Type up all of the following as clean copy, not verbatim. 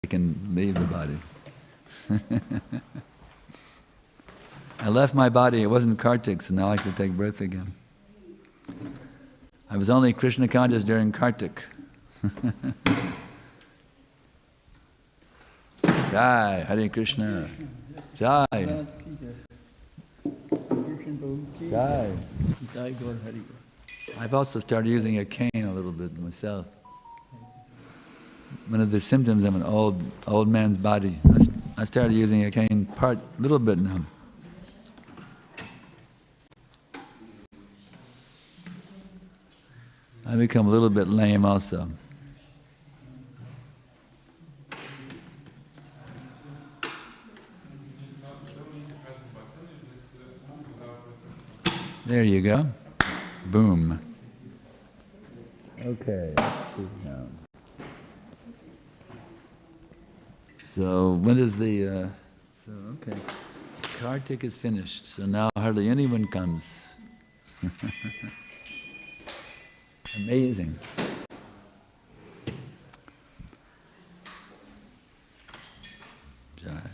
can leave the body. I left my body, it wasn't Kartik, so now I can take birth again. I was only Krishna conscious during Kartik. Jai, Hare Krishna. Jai. Jai. I've also started using a cane a little bit myself. One of the symptoms of an old man's body. I started using a cane little bit now. I become a little bit lame also. There you go. Boom. Okay, let's see now. So when is the, okay. Kartik is finished, so now hardly anyone comes. Amazing. Jai.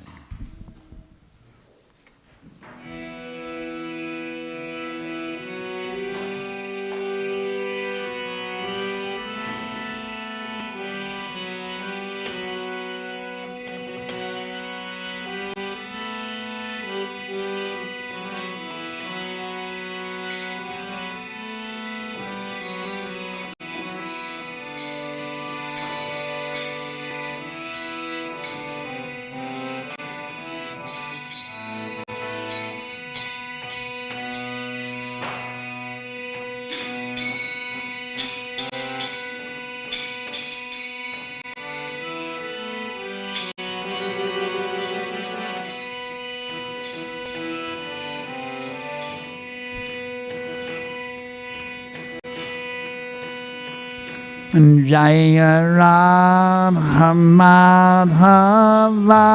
Jaya Radha Madhava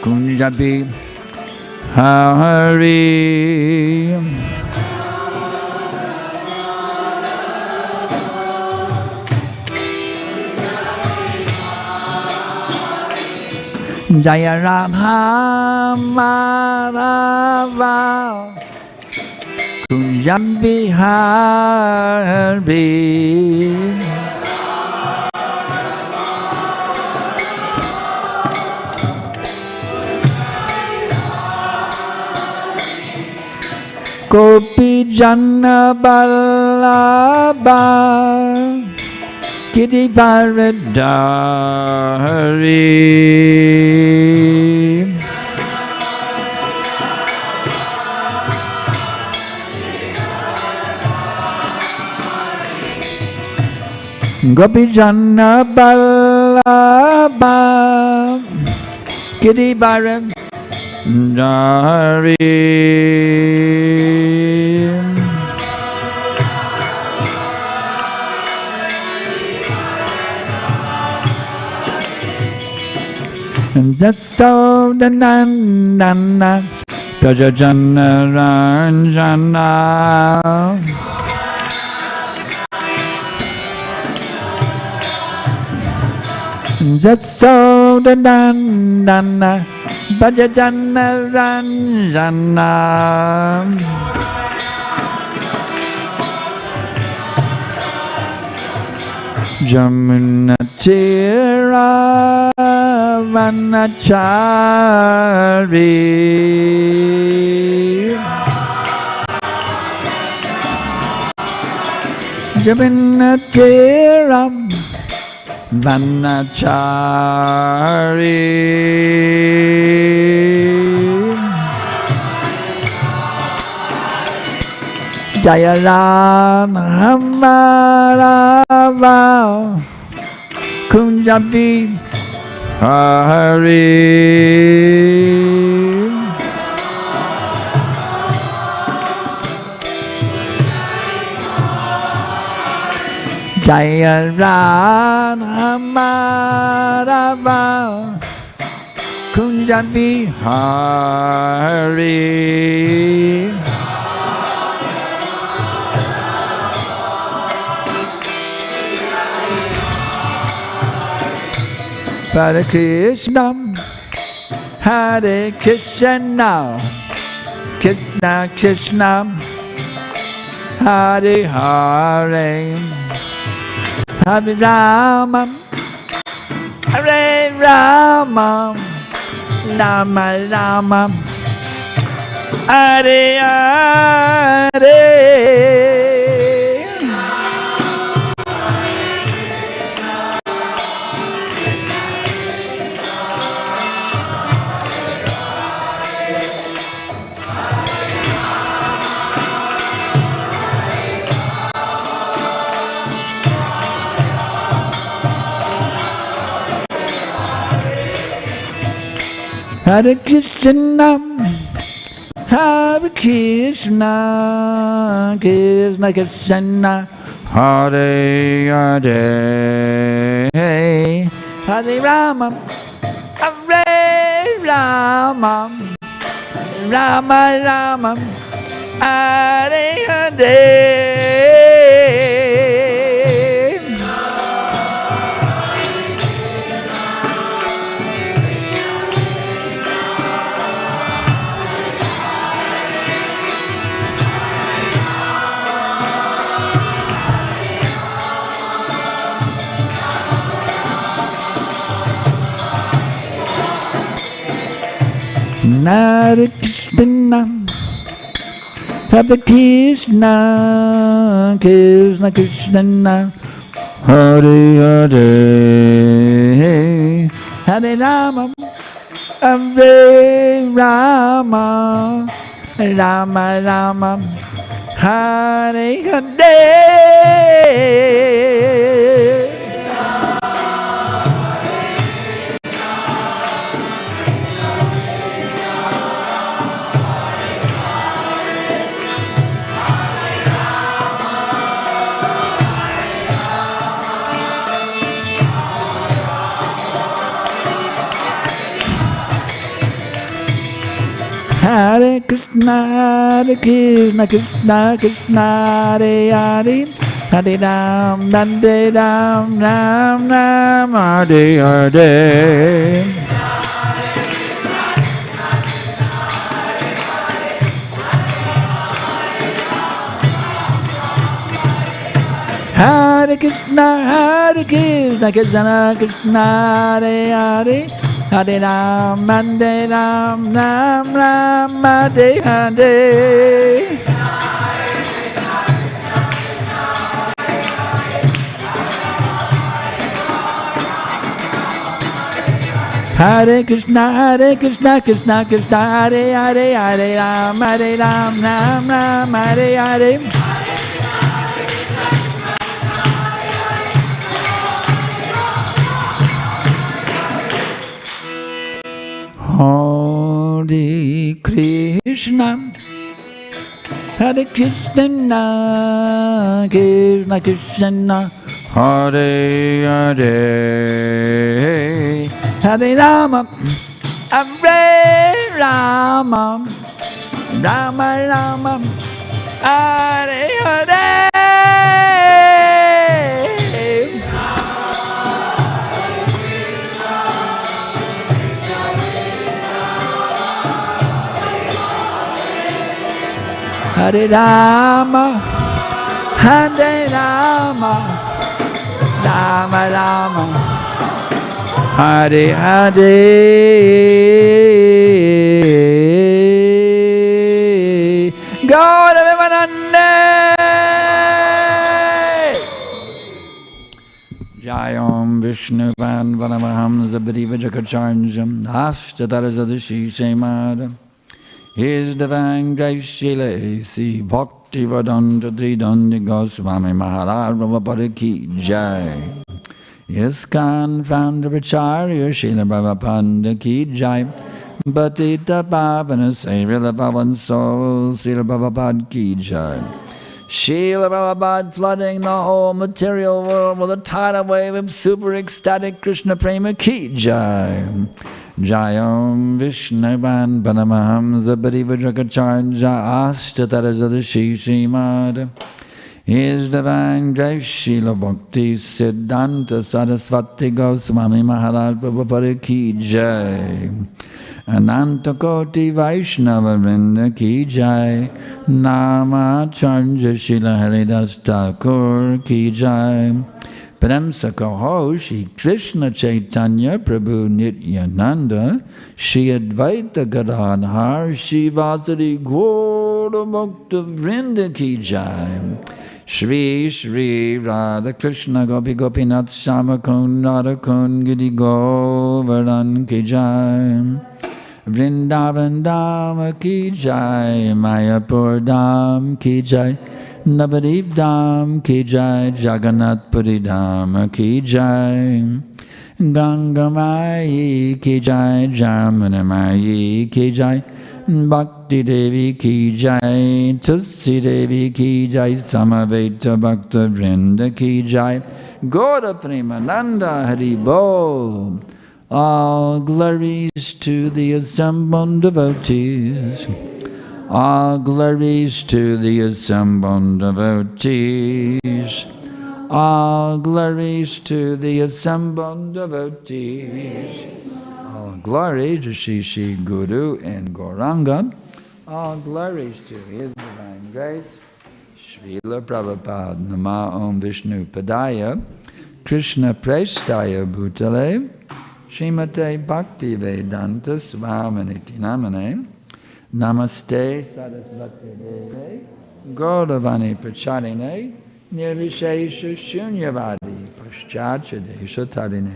Kunjabi Hare Jaya Radha Madhava Kunjabi Hare Gopi Jana Ballabha Giridharadhari Gopi Jana Ballabha Giridharadhari Jasodanandana Prajajana Ranjana Jasodanandana Prajajana Ranjana Jamuna Tira Vanachari Jamuna Tira Vanachari Jaya Radha Madhava Kunjabi Hare Jaya Radha Madhava Kunjabi Hare Hare Krishna, Hare Krishna, Krishna Krishna, Hare Hare, Hare Rama, Hare Rama, Rama Rama, Hare Hare. Hare Krishna, Hare Krishna, Krishna Krishna, Hare Hare, Hare Rama, Hare Rama, Rama Rama, Hare Hare. Hare Krishna, Hare Krishna, Krishna Krishna, Hare Hare, Hare Rama, Hare Rama, Rama Rama, Hare Hare. Hare Krishna, Krishna Krishna, Hare Hare, Hare Ram, Ram Ram, Hare Hare. Hare Krishna, Krishna Krishna, Hare Hare, Hare Ram, Ram Ram, Hare Hare. Hare Krishna, Krishna Krishna, Hare Hare, Hare Ram, Ram Ram, Hare Hare. Hare Krishna, Hare Krishna, Krishna Krishna, Hare Hare, Hare Rama, Hare Rama, Rama Rama, Hare Hare. Hare Rama, Hare Rama, Rama Rama, Hare Hare. Gaura Vimanande. Jayam Vishnu Van Vanamaham Zabadiva Jakacharnjam Ashtatarazadushi Shemada. His divine grace Srila A.C. Bhaktivedanta Tridandi Swami Maharaj Prabhupada Ki Jai. ISKCON Founder-Acharya Srila Prabhupada Ki Jai. Patita Pavana Savior of Fallen Souls Srila Prabhupada Ki Jai. Srila Prabhupada flooding the whole material world with a tidal wave of super ecstatic Krishna Prema Ki Jai. Jayam Vishnuvan Panamaham Zabadi Vajrakacharja Ashtatarazadushi Śrīmad His Divine Grace Srila Bhakti Siddhanta Saraswati Goswami Maharaj Prabhupada Ki Jai. Ananta Koti Vaishnava Vrinda Ki Jai. Namacharya Srila Haridas Thakur Ki Jai. Prem Sakaho Shri Krishna Chaitanya Prabhu Nityananda Shri Advaita Gadadhar Shri Vasari Gaura Bhakta Vrinda Ki Jai. Shri Shri Radha Krishna Gopi Gopinath Shama Kun Radha Kun Giri Govardhan Ki Jai. Vrindavan Dham Ki Jai. Mayapur Dham Ki Jai. Navadip Dham Ki Jai. Jagannath Puri Dham Ki Jai. Ganga Mai Ki Jai. Jamuna Mai Ki Jai. Bhakti Devi Ki Jai. Tulsi Devi Ki Jai. Samaveta Bhakta Vrinda Ki Jai. Gaura Premananda Hari Bol. All glories to the assembled devotees. All glories to the assembled devotees. All glories to the assembled devotees. All glories to Shri Guru and Gauranga. All glories to His Divine Grace. Srila Prabhupada. Nama Om Vishnu Padaya. Krishna Prestaya Bhutale. Srimate Bhaktivedanta Swaminiti Namane. Namaste Sarasvati Deve. Gauravani Pracharine. Nirvishesha Shunyavadi Paschatya Desha Tarine.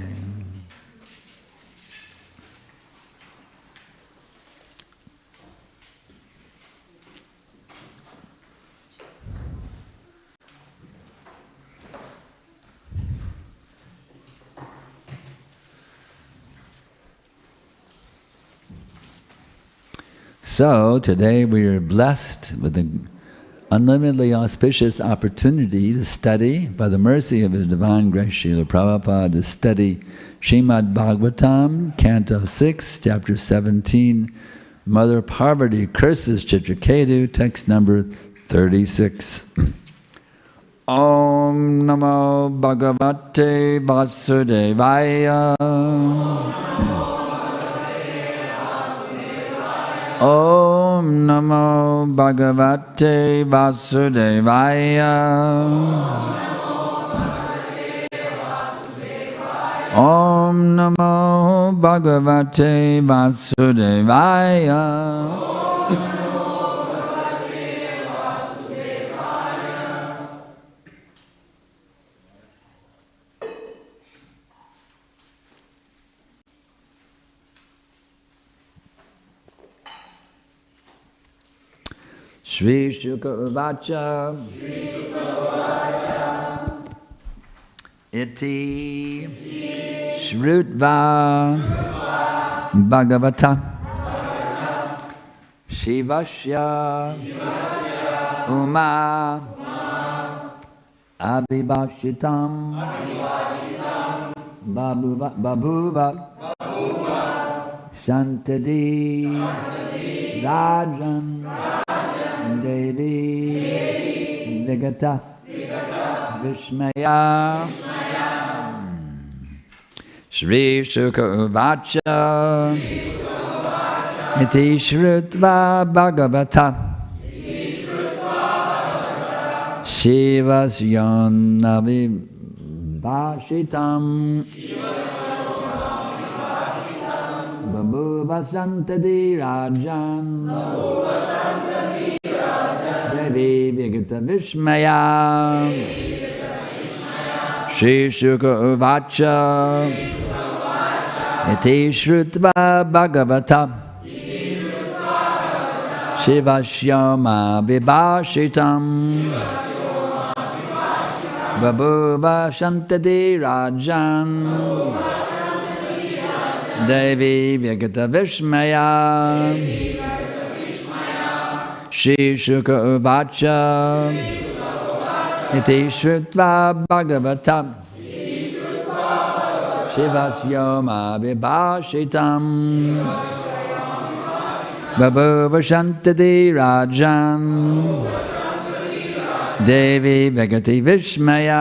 So today we are blessed with an unlimitedly auspicious opportunity to study, by the mercy of His Divine Grace Srila Prabhupada, to study Śrīmad Bhāgavatam, Canto 6, Chapter 17, Mother Parvati curses Chitraketu, text number 36. Om Namo Bhagavate Vasudevaya. Om Namo Bhagavate Vasudevaya. Om Namo Bhagavate Vasudevaya. Shri Shuka Uvacha. Iti Shrutva Bhagavata Shivasya Uma Abhibhashitam Babhuva Shantadi Rajan Devi Vigata Vishmaya. Shri Shuka Uvacha. Iti Shrutva Bhagavata Shivasyan Abhibhashitam Babhuva Santadi Rajan Devi Vigata Vishmaya. Shri Shuka Uvacha. Iti Shrutva Bhagavata Shivasyama Vibhashitam Babhuva Shantadi Rajan Devi Vigata Vishmaya. Shri Shuka Uvacha. Iti Shrutva Bhagavata Shivasyama Vibhashitam Babhuva Shantadi Rajan Devi Bhagati Vishmaya.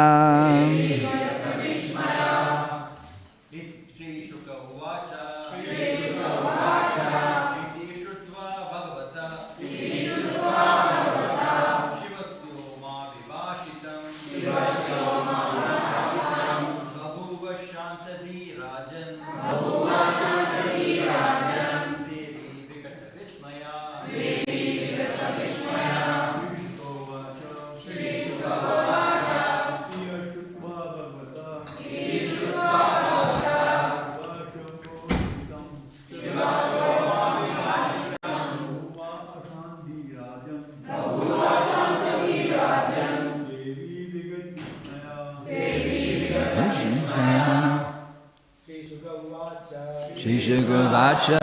Shishugavacha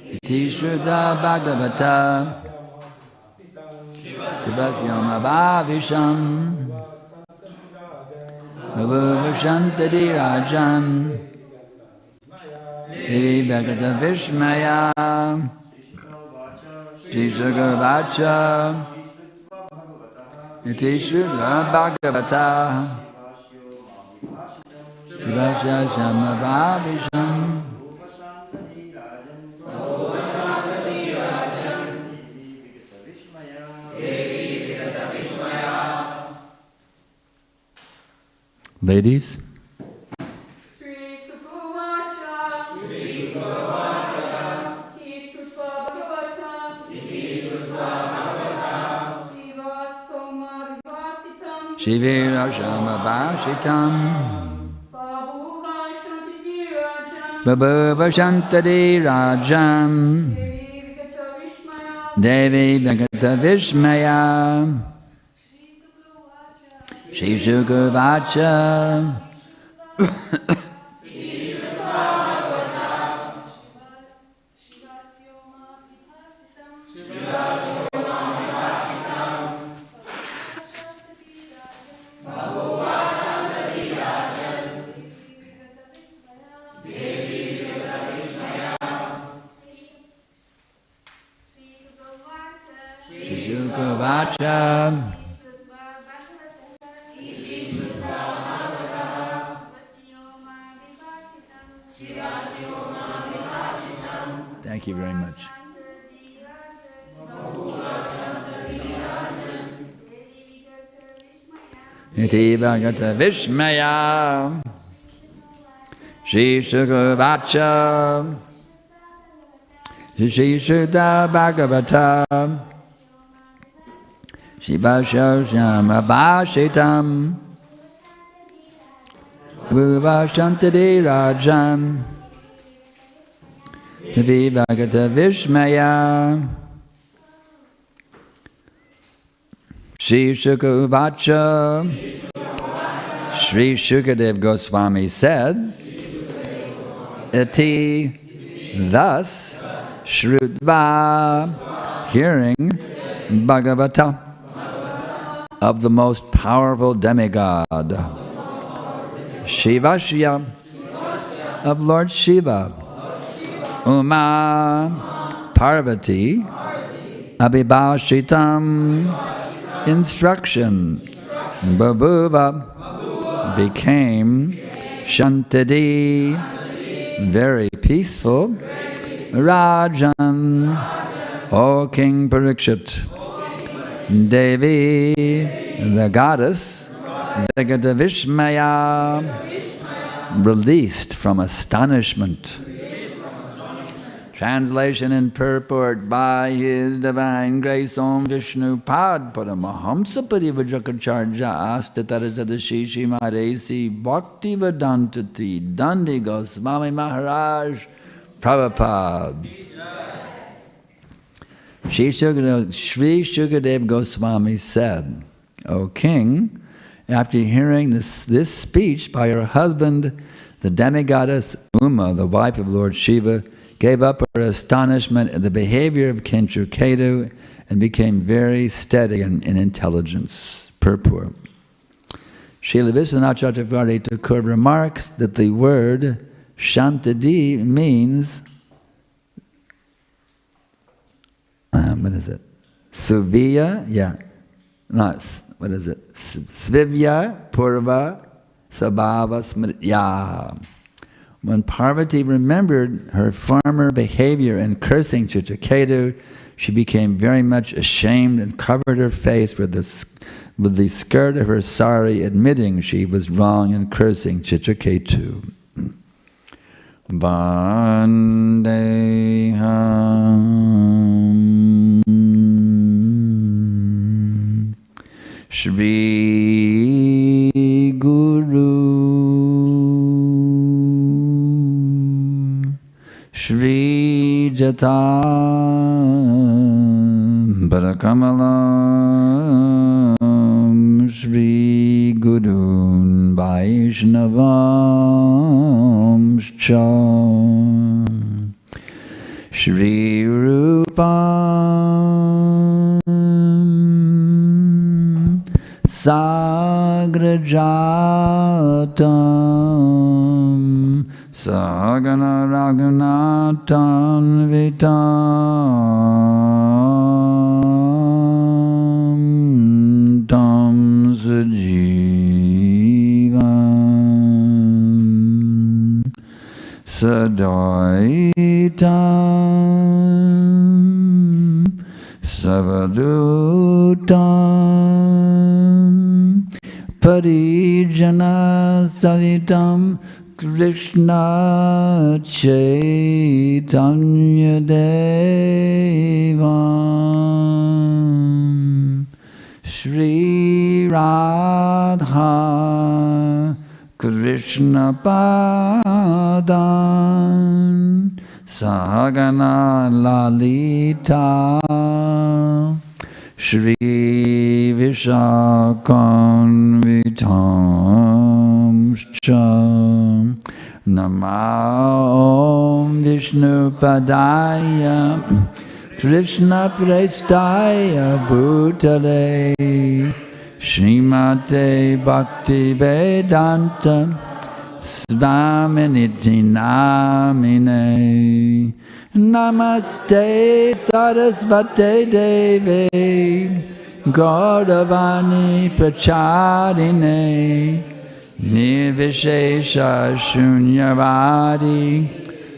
Iti Shuddha Bhagavata Shivasyama Bhavisham Bhavashantadi Rajan Devi Bhagata Vishmaya Shishugavacha Iti Shuddha Bhagavata Shivasyama Bhavisham Ladies? Shivira Shama Bhashitam Babhashantadi Rajam Devi Bhagata Vishmaya Shishugavacha Thank you very much. Iti Bhagata Vishmaya Shri Shukavacha Shri Shuddha Bhagavata Shivashyama Bhashitam Bhuvashantadi Rajam Devi Bhagata Vishmaya Shri Shukavacha Sri Shukadev Goswami said, Iti, thus, Shrutva, hearing Bhagavata, of the most powerful demigod, Shivasya, of Lord Shiva, Uma, Parvati, Abhibhashitam, instruction, Babhuva, became, Shantadi, very peaceful, Rajan, O King Parikshit, Devi, the goddess, Vegata Vishmaya, released from astonishment. Translation and purport by His Divine Grace Om Vishnu Pad Paramahamsa Parivajrakacharya Astatarasadasi Śrīmad Bhaktivedanta Dandi Goswami Maharaj Prabhupada. Sri Shukadev Goswami said, O King, after hearing this speech by her husband, the demigoddess Uma, the wife of Lord Shiva, gave up her astonishment at the behavior of Kentuketu and became very steady in intelligence. Purport. Srila Vishwanath Thakur remarks that the word Shantadi means, what is it? Suvia, yeah. what is it? Svivya Purva Sabhava Smritya. When Parvati remembered her former behavior in cursing Chitraketu, she became very much ashamed and covered her face with the skirt of her sari, admitting she was wrong in cursing Chitraketu. Vandeham Shri Guru Shri Jata Bharakamalam Shri Gurun Vaishnavam Sham Shri Rupam Sagrajatam Sagana Raghunatan Vitam Tam Sajivam Sadaitam Savadutam Parijana Savitam Krishna Chaitanya Devam Shri Radha Krishna Padan Sahagana Lalita Shri Vishakam Vitam Sham Namo Vishnu Padaya Krishna Prestaya Bhutale Śrīmate Bhaktivedanta Svaminiti Namine Namaste Sarasvate Deve Gauravani Pracharine Nirvishesha Shunyavadi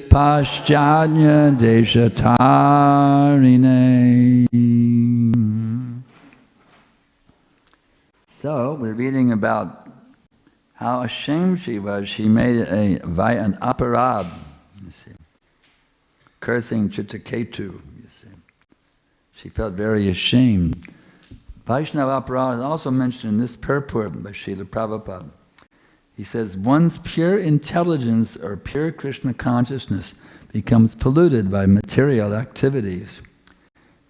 Paschadya Deshatarine. So, we're reading about how ashamed she was. She made an aparad, you see, cursing Chitraketu, you see. She felt very ashamed. Vaishnava aparad is also mentioned in this purport by Srila Prabhupada. He says, one's pure intelligence or pure Krishna consciousness becomes polluted by material activities.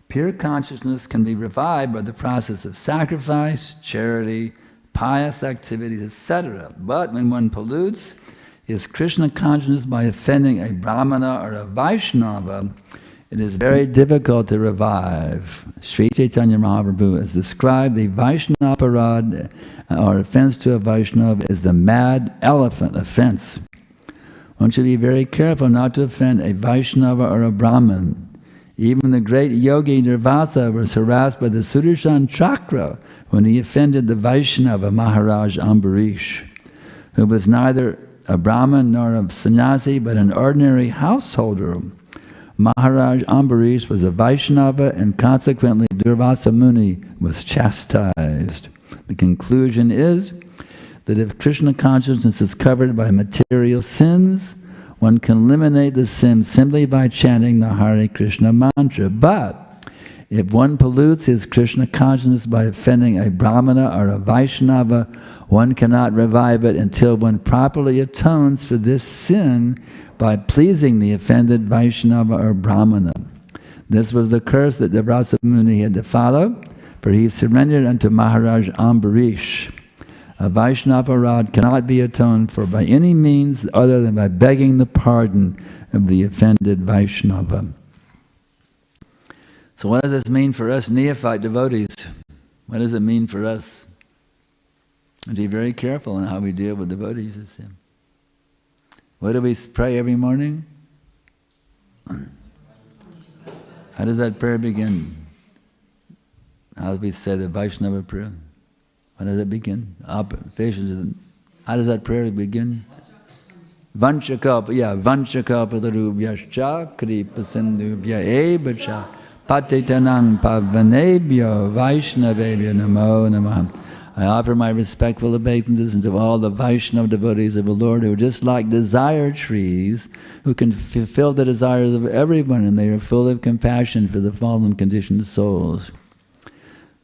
Pure consciousness can be revived by the process of sacrifice, charity, pious activities, etc. But when one pollutes his Krishna consciousness by offending a Brahmana or a Vaishnava, it is very difficult to revive. Sri Chaitanya Mahaprabhu has described the Vaishnava parad, or offense to a Vaishnava, as the mad elephant offense. One should be very careful not to offend a Vaishnava or a Brahmin. Even the great yogi Nirvasa was harassed by the Sudarshan Chakra when he offended the Vaishnava Maharaj Ambarish, who was neither a Brahmin nor a sannyasi but an ordinary householder. Maharaj Ambarish was a Vaishnava and consequently Durvasa Muni was chastised. The conclusion is that if Krishna consciousness is covered by material sins, one can eliminate the sin simply by chanting the Hare Krishna mantra. But if one pollutes his Krishna consciousness by offending a Brahmana or a Vaishnava, one cannot revive it until one properly atones for this sin by pleasing the offended Vaishnava or Brahmana. This was the curse that Durvasa Muni had to follow, for he surrendered unto Maharaj Ambarish. A Vaishnava rod cannot be atoned for by any means other than by begging the pardon of the offended Vaishnava. So what does this mean for us neophyte devotees? What does it mean for us? And be very careful in how we deal with devotees. What do we pray every morning? How does that prayer begin? how do we say the Vaishnava prayer? How does it begin? How does that prayer begin? Vanchakalpa, Vanchakalpatarubhyascha Kripa Sindhubhya Evacha Patitanam Pavanebhyo Vaishnavebhyo Namo Namaha. I offer my respectful obeisances to all the Vaishnava devotees of the Lord who are just like desire trees, who can fulfill the desires of everyone, and they are full of compassion for the fallen conditioned souls.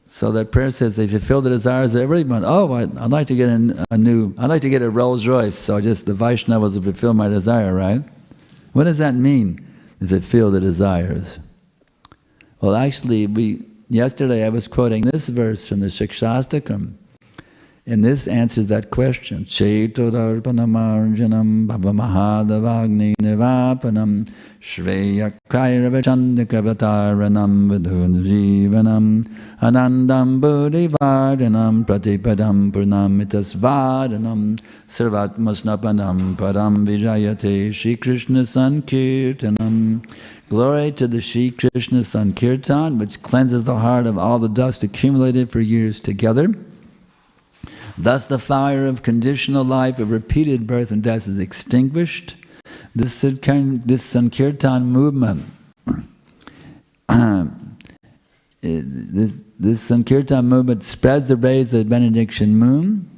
So that prayer says they fulfill the desires of everyone. Oh, I'd like to get I'd like to get a Rolls Royce, so just the Vaishnavas will fulfill my desire, right? What does that mean, to fulfill the desires? Well, actually, yesterday I was quoting this verse from the Shikshastakam, and this answers that question. Cetodarpanamarjanam bhavamahadavagni nirvapanam shreyakairabachandikavataranam vidunjivanam anandam buddhivardhanam pratipadam purnamitasvardhanam sarvatmasnapanam param vijayate Shri Krishna Sankirtanam. Glory to the Shri Krishna Sankirtan, which cleanses the heart of all the dust accumulated for years together. Thus the fire of conditional life, of repeated birth and death, is extinguished. This Sankirtan movement, this Sankirtan movement spreads the rays of the benediction moon.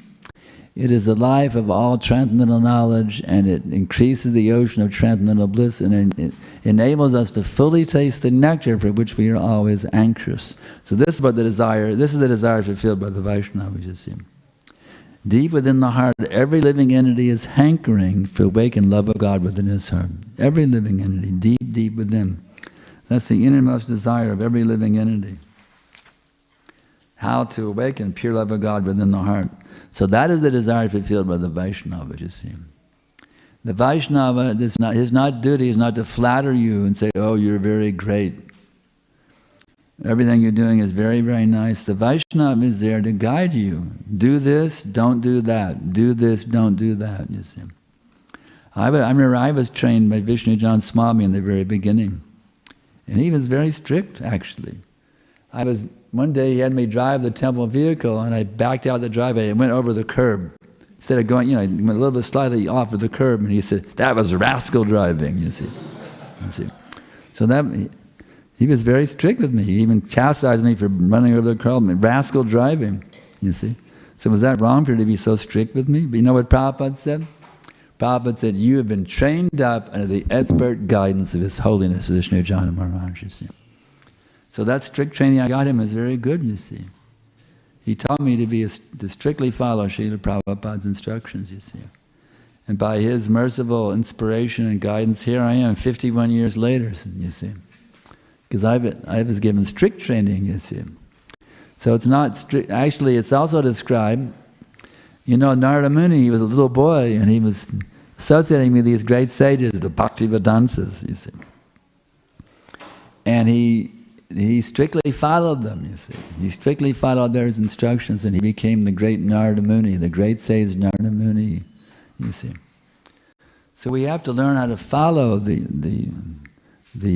It is the life of all transcendental knowledge, and it increases the ocean of transcendental bliss, and it enables us to fully taste the nectar for which we are always anxious. So this is what the desire, this is the desire fulfilled by the Vaishnavas, you see. Deep within the heart, every living entity is hankering for awakened love of God within his heart. Every living entity, deep, deep within. That's the innermost desire of every living entity. How to awaken pure love of God within the heart. So that is the desire fulfilled by the Vaishnava, you see. The Vaishnava, his duty is not to flatter you and say, oh, you're very great. Everything you're doing is very, very nice. The Vaishnava is there to guide you. Do this, don't do that. Do this, don't do that, you see. I remember I was trained by Vishnu John Swami in the very beginning. And he was very strict, actually. One day he had me drive the temple vehicle, and I backed out the driveway and went over the curb. Instead of going, I went a little bit slightly off of the curb, and he said, that was rascal driving, you see. So he was very strict with me. He even chastised me for running over the curb, rascal driving, you see. So was that wrong for him to be so strict with me? But you know what Prabhupada said? Prabhupada said, you have been trained up under the expert guidance of His Holiness Vishnu Jana Maharaj, you see. So that strict training I got him is very good, you see. He taught me to strictly follow Srila Prabhupada's instructions, you see. And by his merciful inspiration and guidance, here I am 51 years later, you see. Because I was given strict training, you see. So it's not strict. Actually, it's also described, Narada Muni, he was a little boy, and he was associating with these great sages, the Bhaktivedantas, you see. And he strictly followed them, you see. He strictly followed their instructions, and he became the great Narada Muni, the great sage Narada Muni, you see. So we have to learn how to follow the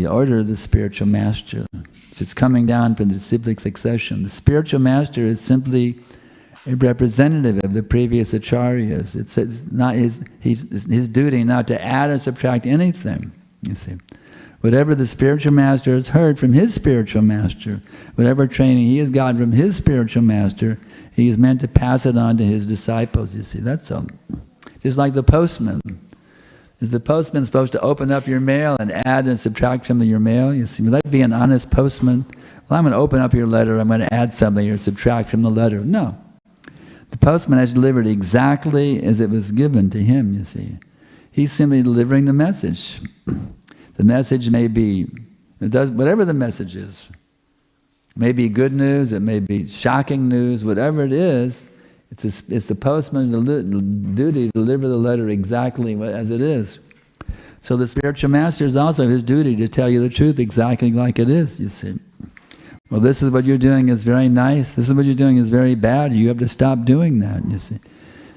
order of the spiritual master. It's coming down from the disciplic succession. The spiritual master is simply a representative of the previous acharyas. It's not his duty not to add or subtract anything, you see. Whatever the spiritual master has heard from his spiritual master, whatever training he has gotten from his spiritual master, he is meant to pass it on to his disciples, you see. That's all. Just like the postman. Is the postman supposed to open up your mail and add and subtract some of your mail? You see, would that be an honest postman? Well, I'm going to open up your letter, I'm going to add something or subtract from the letter. No. The postman has delivered exactly as it was given to him, you see. He's simply delivering the message. The message may be, whatever the message is. It may be good news, it may be shocking news, whatever it is, it's the postman's duty to deliver the letter exactly as it is. So the spiritual master is also his duty to tell you the truth exactly like it is, you see. Well, this is what you're doing is very nice, this is what you're doing is very bad, you have to stop doing that, you see.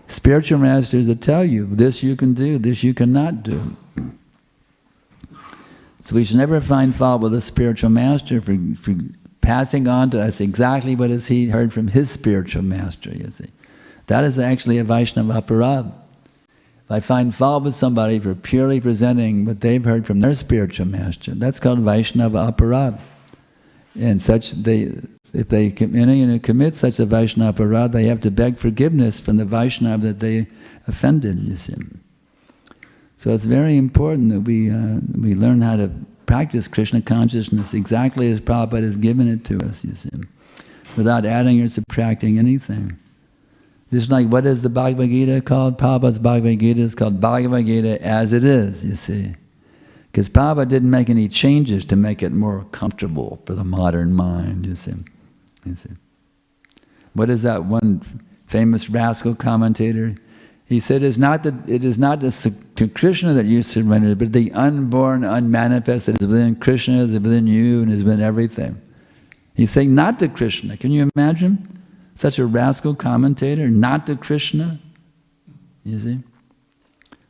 Spiritual masters will tell you, this you can do, this you cannot do. So we should never find fault with a spiritual master for passing on to us exactly what he heard from his spiritual master, you see. That is actually a Vaishnava aparad. If I find fault with somebody for purely presenting what they've heard from their spiritual master, that's called Vaishnava aparad. And if they commit such a Vaishnava aparad, they have to beg forgiveness from the Vaishnava that they offended, you see. So it's very important that we learn how to practice Krishna consciousness exactly as Prabhupada has given it to us, you see, without adding or subtracting anything. Just like, what is the Bhagavad Gita called? Prabhupada's Bhagavad Gita is called Bhagavad Gita as it is, you see. Because Prabhupada didn't make any changes to make it more comfortable for the modern mind, you see. What is that one famous rascal commentator? He said, it is not to Krishna that you surrender, but the unborn, unmanifest that is within Krishna, is within you, and is within everything. He's saying not to Krishna. Can you imagine such a rascal commentator? Not to Krishna, you see?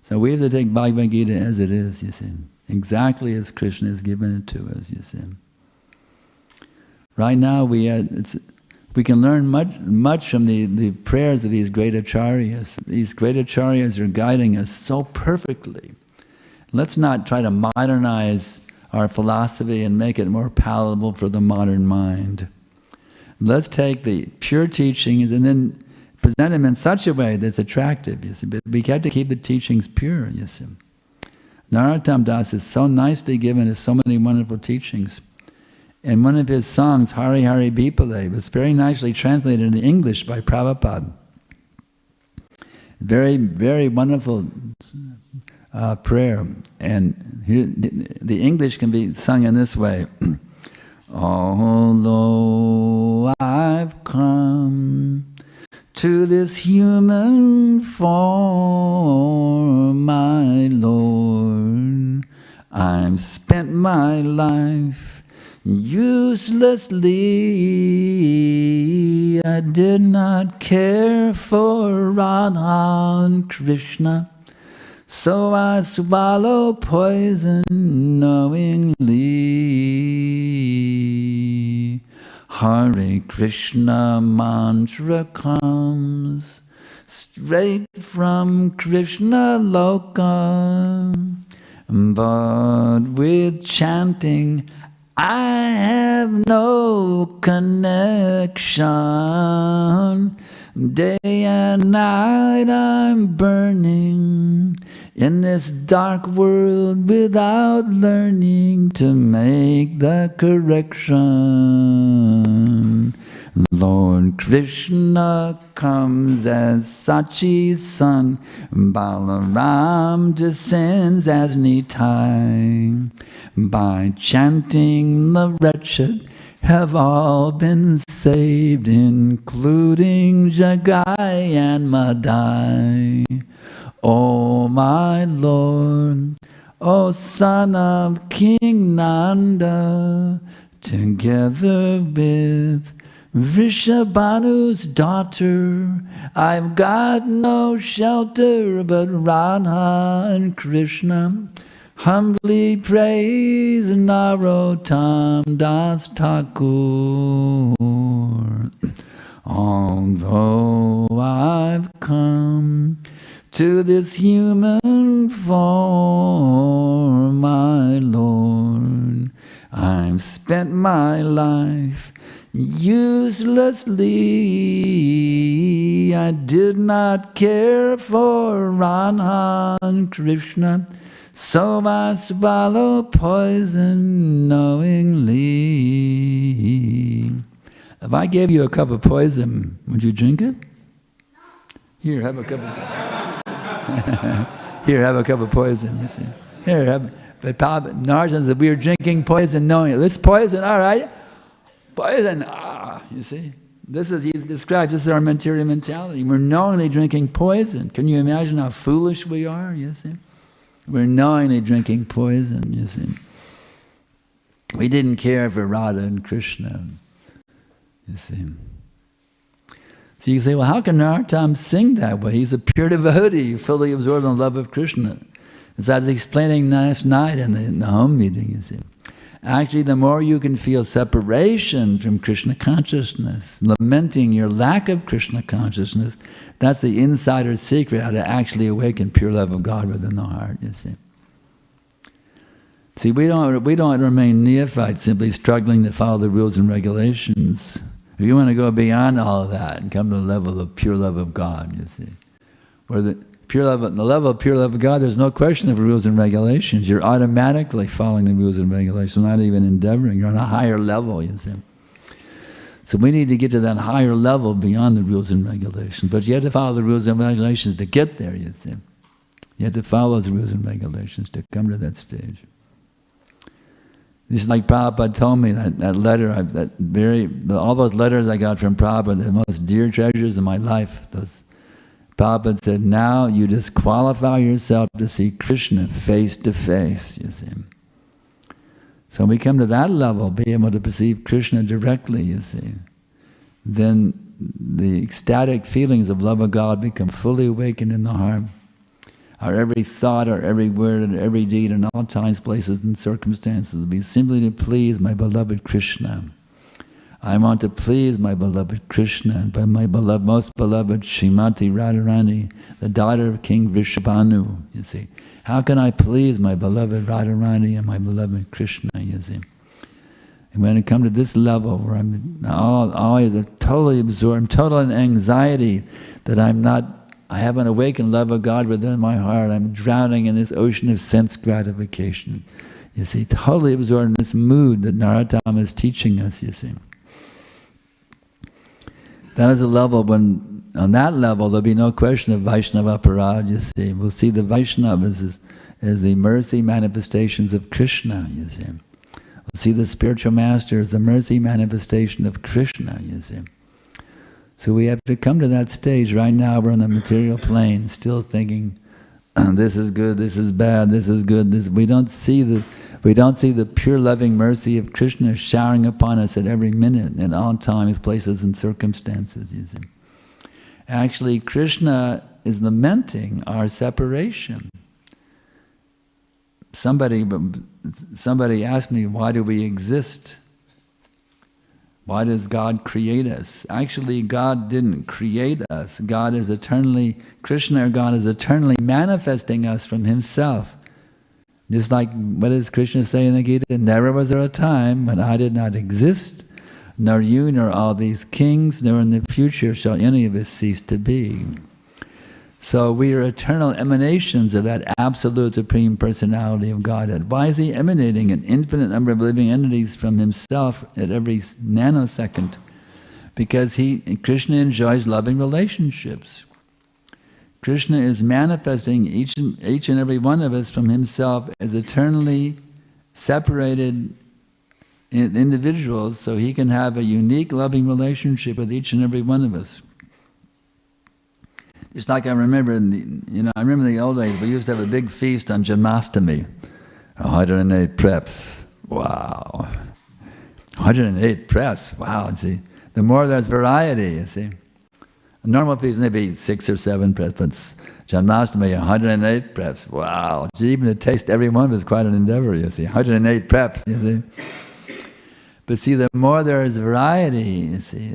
So we have to take Bhagavad Gita as it is, you see. Exactly as Krishna has given it to us, you see. Right now we can learn much from the prayers of these great acharyas. These great acharyas are guiding us so perfectly. Let's not try to modernize our philosophy and make it more palatable for the modern mind. Let's take the pure teachings and then present them in such a way that's attractive, you see. But we have to keep the teachings pure, you see. Narottam Das is so nicely given us so many wonderful teachings. And one of his songs, Hare Hare Bipale, was very nicely translated into English by Prabhupada. Very, very wonderful prayer. And here, the English can be sung in this way. Although I've come to this human form, my Lord, I've spent my life uselessly. I did not care for Radha and Krishna, so I swallow poison knowingly. Hare Krishna mantra comes straight from Krishna Loka, but with chanting I have no connection. Day and night I'm burning in this dark world without learning to make the correction. Lord Krishna comes as Sachi's son, Balaram descends as Nitai. By chanting the wretched have all been saved, including Jagai and Madai. O my Lord, O son of King Nanda, together with Vrishabhanu's daughter, I've got no shelter but Radha and Krishna. Humbly praise Narottam Das Thakur. Although I've come to this human form, my Lord, I've spent my life uselessly. I did not care for Radha and Krishna, so I swallow poison knowingly. If I gave you a cup of poison, would you drink it? Here, have a cup of Here, have a cup of poison, you see. Here, have. But Narjan said, we are drinking poison knowing this poison, all right? Poison, you see. He describes, this is our material mentality. We're knowingly drinking poison. Can you imagine how foolish we are, you see? We're knowingly drinking poison, you see. We didn't care for Radha and Krishna, you see. So you say, well, how can Narottam sing that way? He's a pure devotee, fully absorbed in the love of Krishna. As I was explaining last night in the home meeting, you see. Actually, the more you can feel separation from Krishna consciousness, lamenting your lack of Krishna consciousness, that's the insider secret how to actually awaken pure love of God within the heart, you see. See, we don't remain neophytes simply struggling to follow the rules and regulations. If you want to go beyond all of that and come to the level of pure love of God, you see, where the level of pure love of God, there's no question of rules and regulations. You're automatically following the rules and regulations, not even endeavoring. You're on a higher level, you see. So we need to get to that higher level beyond the rules and regulations. But you have to follow the rules and regulations to get there, you see. You have to follow those rules and regulations to come to that stage. This is like Prabhupada told me, that letter, all those letters I got from Prabhupada, the most dear treasures of my life. Prabhupada said, now you disqualify yourself to see Krishna face to face, you see. So when we come to that level, be able to perceive Krishna directly, you see, then the ecstatic feelings of love of God become fully awakened in the heart. Our every thought, our every word, and every deed, in all times, places, and circumstances will be simply to please my beloved Krishna. I want to please my beloved Krishna, and by my most beloved Srimati Radharani, the daughter of King Vrishabhanu, you see. How can I please my beloved Radharani and my beloved Krishna, you see? And when I come to this level where I'm always totally absorbed, total in anxiety that I have an awakened love of God within my heart. I'm drowning in this ocean of sense gratification. You see, totally absorbed in this mood that Narottama is teaching us, you see. That is a level when, on that level, there'll be no question of Vaishnava Parad, you see. We'll see the Vaishnavas as the mercy manifestations of Krishna, you see. We'll see the spiritual master as the mercy manifestation of Krishna, you see. So we have to come to that stage. Right now we're on the material plane, still thinking, this is good, this is bad, this is good. We don't see the pure loving mercy of Krishna showering upon us at every minute, in all times, places, and circumstances, you see. Actually, Krishna is lamenting our separation. Somebody asked me, why do we exist? Why does God create us? Actually, God didn't create us. Krishna or God is eternally manifesting us from Himself. Just like, what does Krishna say in the Gita? Never was there a time when I did not exist, nor you, nor all these kings, nor in the future shall any of us cease to be. So we are eternal emanations of that absolute supreme personality of Godhead. Why is He emanating an infinite number of living entities from Himself at every nanosecond? Because Krishna enjoys loving relationships. Krishna is manifesting each and every one of us from Himself as eternally separated individuals, so He can have a unique loving relationship with each and every one of us. It's like I remember in the old days, we used to have a big feast on Janmashtami. 108 preps. Wow. 108 preps. Wow. See, the more there's variety, you see. A normal feast maybe 6 or 7 preps, but Janmashtami, 108 preps. Wow. Even to taste every one is quite an endeavor, you see. 108 preps, you see. But see, the more there is variety, you see,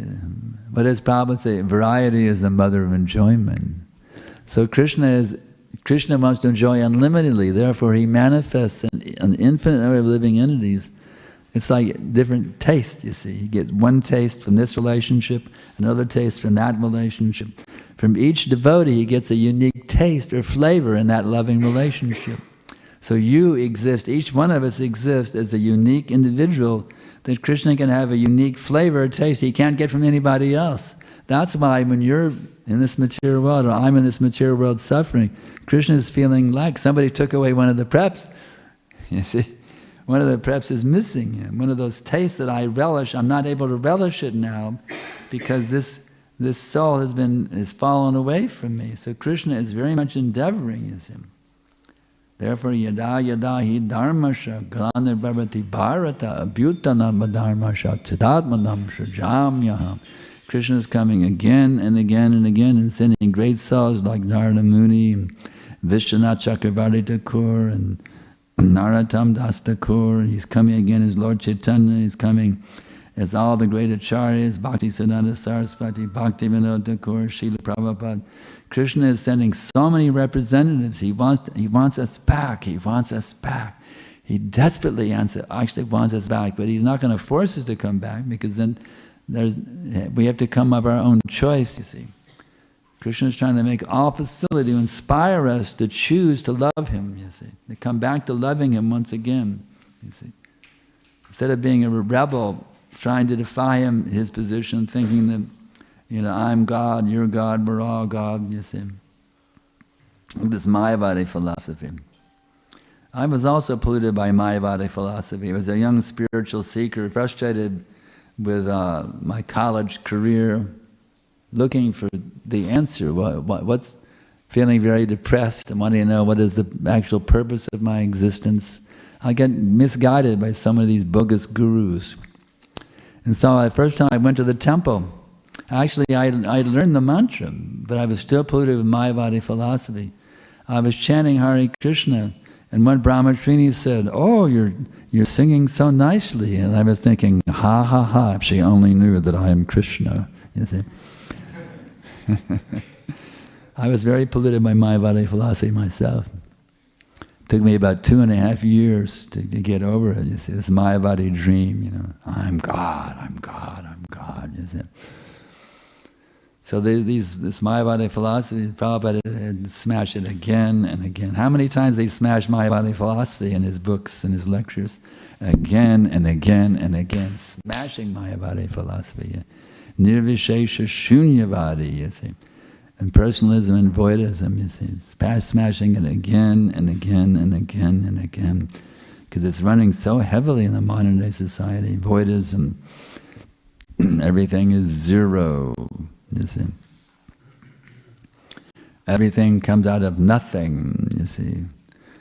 what does Prabhupada say? Variety is the mother of enjoyment. So Krishna wants to enjoy unlimitedly, therefore He manifests an infinite number of living entities. It's like different tastes, you see. He gets one taste from this relationship, another taste from that relationship. From each devotee, he gets a unique taste or flavor in that loving relationship. So you exist, each one of us exists as a unique individual that Krishna can have a unique flavor or taste He can't get from anybody else. That's why when you're in this material world, or I'm in this material world suffering, Krishna is feeling like somebody took away one of the preps. You see, one of the preps is missing. One of those tastes that I relish, I'm not able to relish it now because this soul has fallen away from me. So Krishna is very much endeavoring, you see. Therefore, yada yada hi dharmasha glanir bhavati bharata abhyutanam dharmasha chidatmanam shajamyaham. Krishna is coming again and again and again and sending great souls like Narada Muni, and Vishwanath Chakravarti Thakur, and Narottam Das Thakur, he's coming again as Lord Chaitanya, he's coming as all the great acharyas, Bhaktisiddhanta Saraswati, Bhaktivedanta Thakur, Srila Prabhupada. Krishna is sending so many representatives. He wants us back. He wants us back. He desperately actually wants us back, but he's not going to force us to come back, because then we have to come of our own choice, you see. Krishna is trying to make all facility to inspire us to choose to love him, you see. To come back to loving him once again, you see. Instead of being a rebel, trying to defy him, his position, thinking that, I'm God, you're God, we're all God, you see. This Mayavadi philosophy. I was also polluted by Mayavadi philosophy. I was a young spiritual seeker, frustrated with my college career, looking for the answer. What's feeling very depressed and wanting to know what is the actual purpose of my existence. I get misguided by some of these bogus gurus. And so the first time I went to the temple, actually I learned the mantra, but I was still polluted with Mayavadi philosophy. I was chanting Hare Krishna, and one Brahmachari said, "Oh, you're singing so nicely." And I was thinking, ha ha ha, if she only knew that I am Krishna, you see. I was very polluted by Mayavadi philosophy myself. It took me about 2.5 years to get over it, you see, this Mayavadi dream, I'm God, I'm God, I'm God, you see. So this Mayavadi philosophy, Prabhupada had smashed it again and again. How many times they smashed Mayavadi philosophy in his books and his lectures? Again and again and again, smashing Mayavadi philosophy. Yeah. Nirvishesha Shunyavadi, you see. And personalism and voidism, you see. Smashing it again and again and again and again. Because it's running so heavily in the modern day society. Voidism, everything is zero. You see, everything comes out of nothing. You see,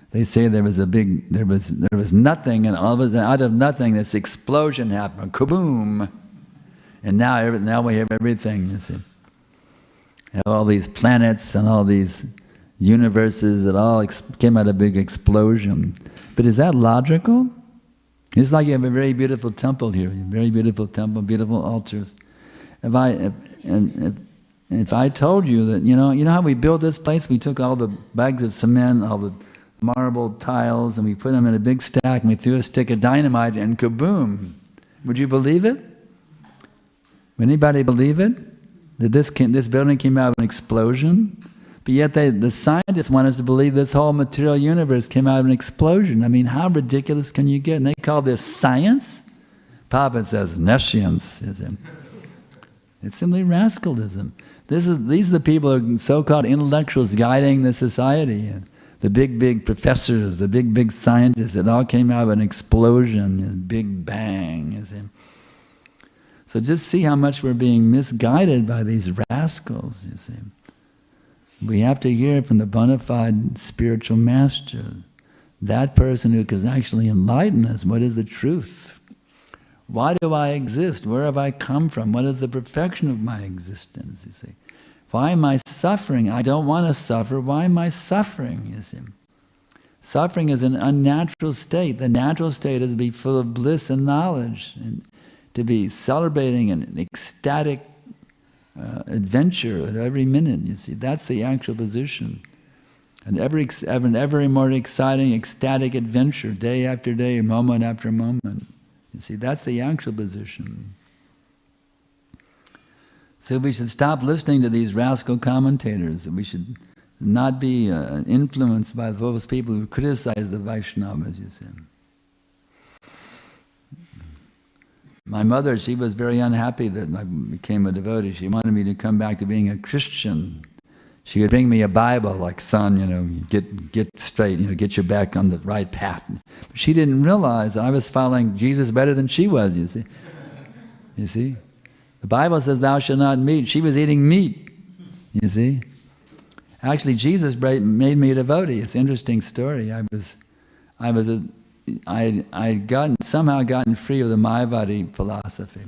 they say there was nothing, and all of a sudden, out of nothing, this explosion happened, kaboom, and now we have everything. You see, we have all these planets and all these universes that all came out of a big explosion. But is that logical? It's like you have a very beautiful temple here, a very beautiful temple, beautiful altars. If I told you that, you know how we built this place? We took all the bags of cement, all the marble tiles, and we put them in a big stack, and we threw a stick of dynamite, and kaboom! Would you believe it? Would anybody believe it? That this building came out of an explosion? But yet the scientists want us to believe this whole material universe came out of an explosion. I mean, how ridiculous can you get? And they call this science? Prabhupada says, nescience. It's simply rascalism. These are the people who are so-called intellectuals guiding the society. The big professors, the big scientists, it all came out of an explosion, a big bang. You see. So just see how much we're being misguided by these rascals, you see. We have to hear from the bona fide spiritual master, that person who can actually enlighten us. What is the truth? Why do I exist? Where have I come from? What is the perfection of my existence, you see? Why am I suffering? I don't want to suffer. Why am I suffering, you see? Suffering is an unnatural state. The natural state is to be full of bliss and knowledge, and to be celebrating an ecstatic adventure at every minute, you see. That's the actual position. And an ever more exciting, ecstatic adventure, day after day, moment after moment. You see, that's the actual position. So we should stop listening to these rascal commentators. We should not be influenced by those people who criticize the Vaishnavas, you see. My mother, she was very unhappy that I became a devotee. She wanted me to come back to being a Christian. She would bring me a Bible, like, son, get straight, get your back on the right path. But she didn't realize that I was following Jesus better than she was, you see. You see? The Bible says, thou shalt not meat. She was eating meat, you see. Actually, Jesus made me a devotee. It's an interesting story. I'd somehow gotten free of the Mayavadi philosophy.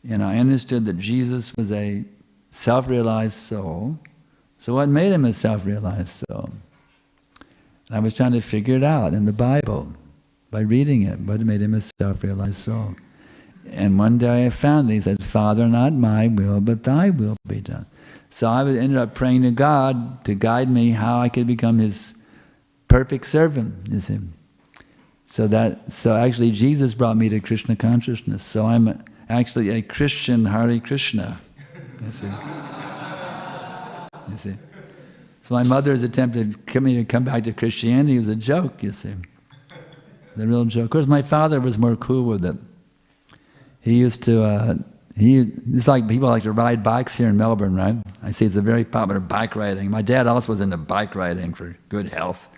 And I understood that Jesus was a self-realized soul. So what made him a self-realized soul? And I was trying to figure it out in the Bible by reading it, what made him a self-realized soul. And one day I found it. He said, Father, not my will, but thy will be done. So I ended up praying to God to guide me how I could become his perfect servant, you see. So actually Jesus brought me to Krishna consciousness. So I'm actually a Christian Hare Krishna, you see. You see. So my mother's attempt to get me to come back to Christianity was a joke, you see. The real joke. Of course, my father was more cool with it. He used to, it's like people like to ride bikes here in Melbourne, right? I see it's a very popular bike riding. My dad also was into bike riding for good health.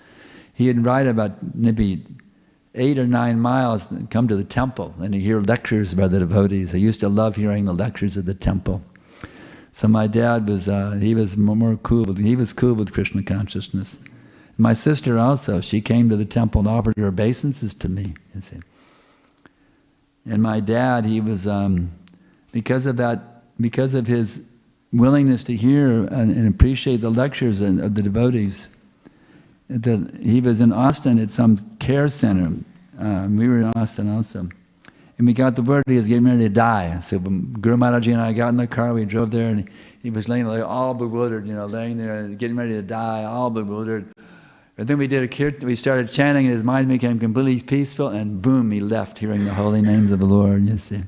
He'd ride about maybe 8 or 9 miles and come to the temple and he'd hear lectures by the devotees. I used to love hearing the lectures at the temple. So my dad was, he was more cool, he was cool with Krishna consciousness. My sister also, she came to the temple and offered her obeisances to me, you see. And my dad, he was, because of his willingness to hear and appreciate the lectures of the devotees, he was in Austin at some care center. We were in Austin also. And we got the word he was getting ready to die. So Guru Maharaji and I got in the car, we drove there, and he was laying there all bewildered, laying there, getting ready to die, all bewildered. And then we started chanting, and his mind became completely peaceful, and boom, he left, hearing the holy names of the Lord, you see.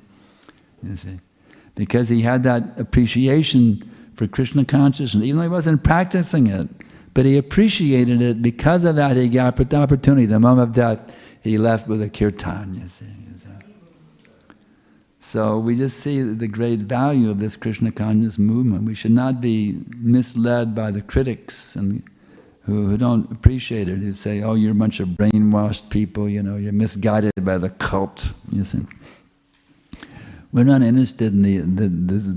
Because he had that appreciation for Krishna consciousness, even though he wasn't practicing it, but he appreciated it. Because of that, he got the opportunity. The moment of death, he left with a kirtan, you see. So we just see the great value of this Krishna consciousness movement. We should not be misled by the critics and who don't appreciate it, who say, oh, you're a bunch of brainwashed people, you're misguided by the cult, you see. We're not interested in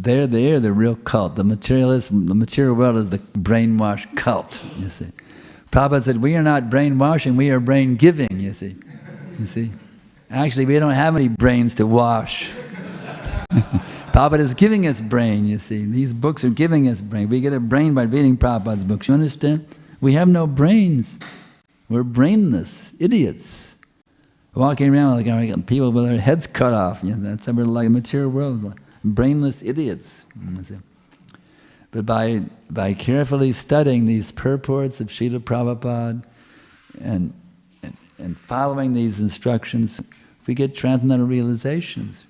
they're the real cult. The material world is the brainwashed cult, you see. Prabhupada said, we are not brainwashing, we are brain giving, you see. You see? Actually, we don't have any brains to wash. Prabhupada is giving us brain, you see. These books are giving us brain. We get a brain by reading Prabhupada's books, you understand? We have no brains. We're brainless idiots. Walking around like people with their heads cut off. That's like a material world. Like brainless idiots. But by carefully studying these purports of Srila Prabhupada and following these instructions, we get transcendental realizations.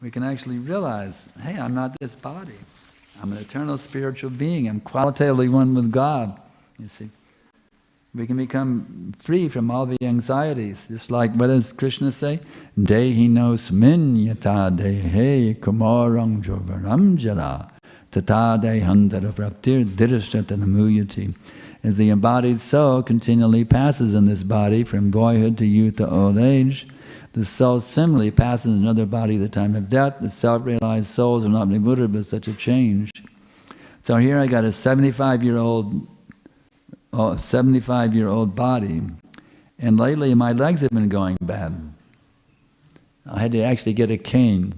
We can actually realize, hey, I'm not this body. I'm an eternal spiritual being. I'm qualitatively one with God. You see, we can become free from all the anxieties. Just like, what does Krishna say? Dehi nosmin yata dehe kumarang jogaram jara tata dehantara praptir dirishtatanamuyati. As the embodied soul continually passes in this body from boyhood to youth to old age, the soul similarly passes in another body at the time of death. The self-realized souls are not bewildered by such a change. So here I got a 75-year-old body, and lately my legs have been going bad. I had to actually get a cane,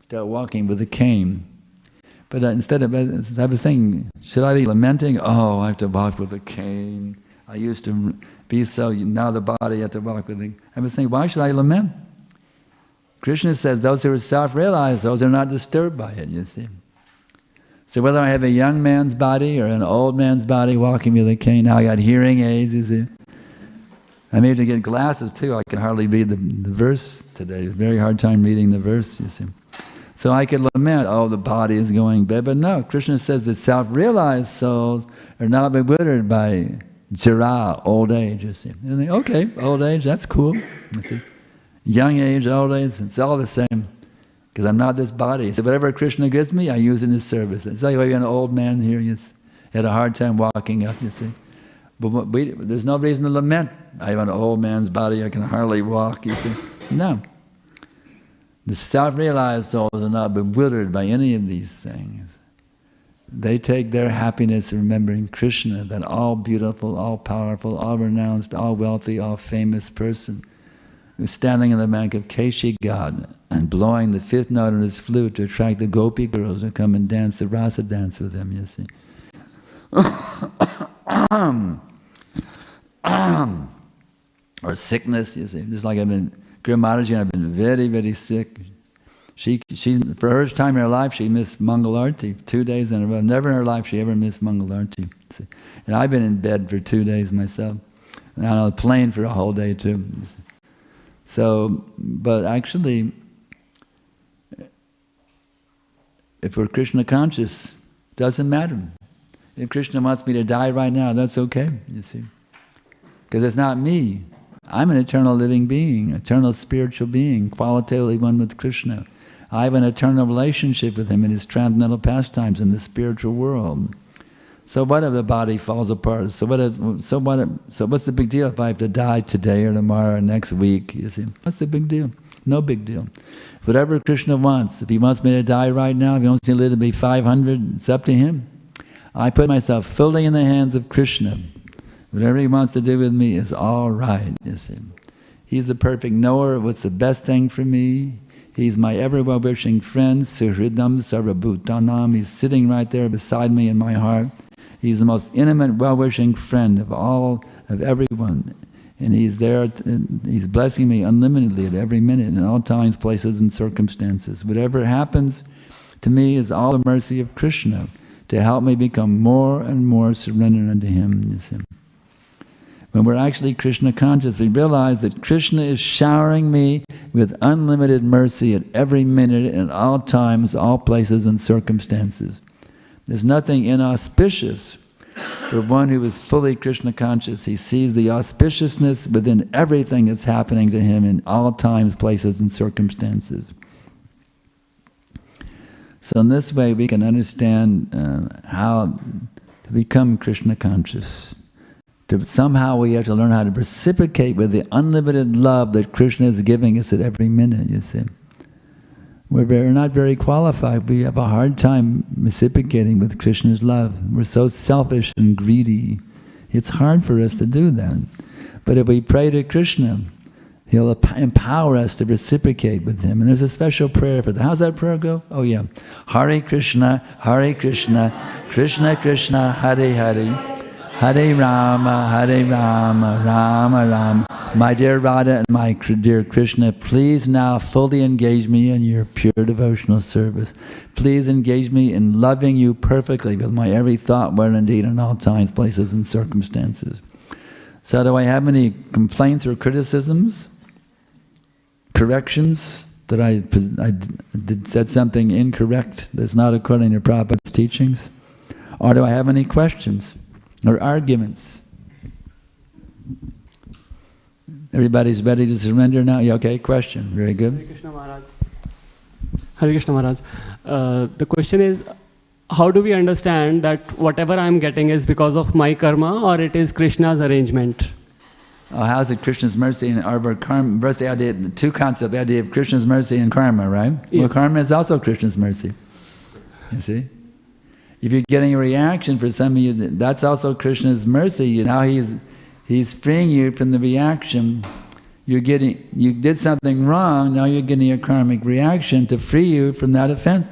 start walking with a cane. But instead of, I was thinking, should I be lamenting? Oh, I have to walk with a cane. I used to be so, now the body has to walk with a... I was thinking, why should I lament? Krishna says those who are self-realized, those are not disturbed by it, you see. So whether I have a young man's body or an old man's body walking with a cane, now I got hearing aids, you see. I may have to get glasses too. I can hardly read the verse today. It's a very hard time reading the verse, you see. So I could lament, oh, the body is going bad. But no, Krishna says that self-realized souls are not bewildered by jara, old age, you see. And they, okay, old age, that's cool, you see. Young age, old age, it's all the same. Because I'm not this body. So whatever Krishna gives me, I use in His service. It's like an old man here, he had a hard time walking up, you see. But there's no reason to lament. I have an old man's body, I can hardly walk, you see. No. The self-realized souls are not bewildered by any of these things. They take their happiness in remembering Krishna, that all beautiful, all powerful, all renounced, all wealthy, all famous person who's standing on the bank of Keshi God and blowing the fifth note on his flute to attract the gopi girls who come and dance the rasa dance with him, you see. or sickness, you see. Just like Guru Mataji and I've been very, very sick. She for her time in her life, she missed Mangal Arti 2 days in a row. Never in her life she ever missed Mangal Arti. And I've been in bed for 2 days myself. And on a plane for a whole day too. So, but actually, if we're Krishna conscious, it doesn't matter. If Krishna wants me to die right now, that's okay, you see. Because it's not me. I'm an eternal living being, eternal spiritual being, qualitatively one with Krishna. I have an eternal relationship with Him in His transcendental pastimes in the spiritual world. So what if the body falls apart? So what's the big deal if I have to die today or tomorrow or next week? You see, what's the big deal? No big deal. Whatever Krishna wants, if He wants me to die right now, if He wants me to live to be 500, it's up to Him. I put myself fully in the hands of Krishna. Whatever He wants to do with me is all right, you see. He's the perfect knower of what's the best thing for me. He's my ever well-wishing friend, Suhridam Sarvabhutanam. He's sitting right there beside me in my heart. He's the most intimate, well-wishing friend of everyone. And He's there, He's blessing me unlimitedly at every minute, in all times, places, and circumstances. Whatever happens to me is all the mercy of Krishna to help me become more and more surrendered unto Him, you see. When we're actually Krishna conscious, we realize that Krishna is showering me with unlimited mercy at every minute, in all times, all places and circumstances. There's nothing inauspicious for one who is fully Krishna conscious. He sees the auspiciousness within everything that's happening to him in all times, places and circumstances. So in this way we can understand how to become Krishna conscious. Somehow we have to learn how to reciprocate with the unlimited love that Krishna is giving us at every minute, you see. We're not very qualified. We have a hard time reciprocating with Krishna's love. We're so selfish and greedy. It's hard for us to do that. But if we pray to Krishna, He'll empower us to reciprocate with Him. And there's a special prayer for that. How's that prayer go? Oh yeah. Hare Krishna, Krishna Krishna, Hare Hare. Hare Rama, Rama Rama. My dear Radha and my dear Krishna, please now fully engage me in your pure devotional service. Please engage me in loving you perfectly with my every thought, word and deed in all times, places and circumstances. So do I have any complaints or criticisms? Corrections? That I said something incorrect that's not according to Prabhupada's teachings? Or do I have any questions? Or arguments? Everybody's ready to surrender now? Yeah, okay, question. Very good. Hare Krishna Maharaj. Hare Krishna Maharaj. The question is, how do we understand that whatever I'm getting is because of my karma or it is Krishna's arrangement? How is it Krishna's mercy and our karma? First, the idea, the two concepts, the idea of Krishna's mercy and karma, right? Yes. Well, karma is also Krishna's mercy. You see? If you're getting a reaction for some of you, that's also Krishna's mercy. Now He's freeing you from the reaction. You did something wrong, now you're getting a karmic reaction to free you from that offense,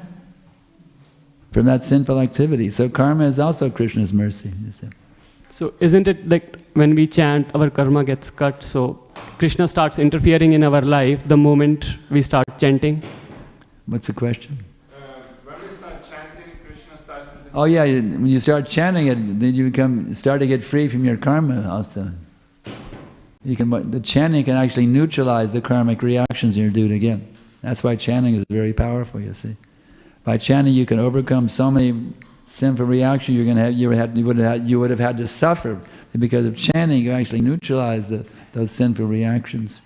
from that sinful activity. So karma is also Krishna's mercy, you see. So isn't it like when we chant, our karma gets cut, so Krishna starts interfering in our life the moment we start chanting? What's the question? When we start chanting, Krishna starts interfering. Oh yeah, when you start chanting it, then you start to get free from your karma also. The chanting can actually neutralize the karmic reactions you're due to get. That's why chanting is very powerful, you see. By chanting you can overcome so many sinful reactions you would have had to suffer. Because of chanting you actually neutralize those sinful reactions.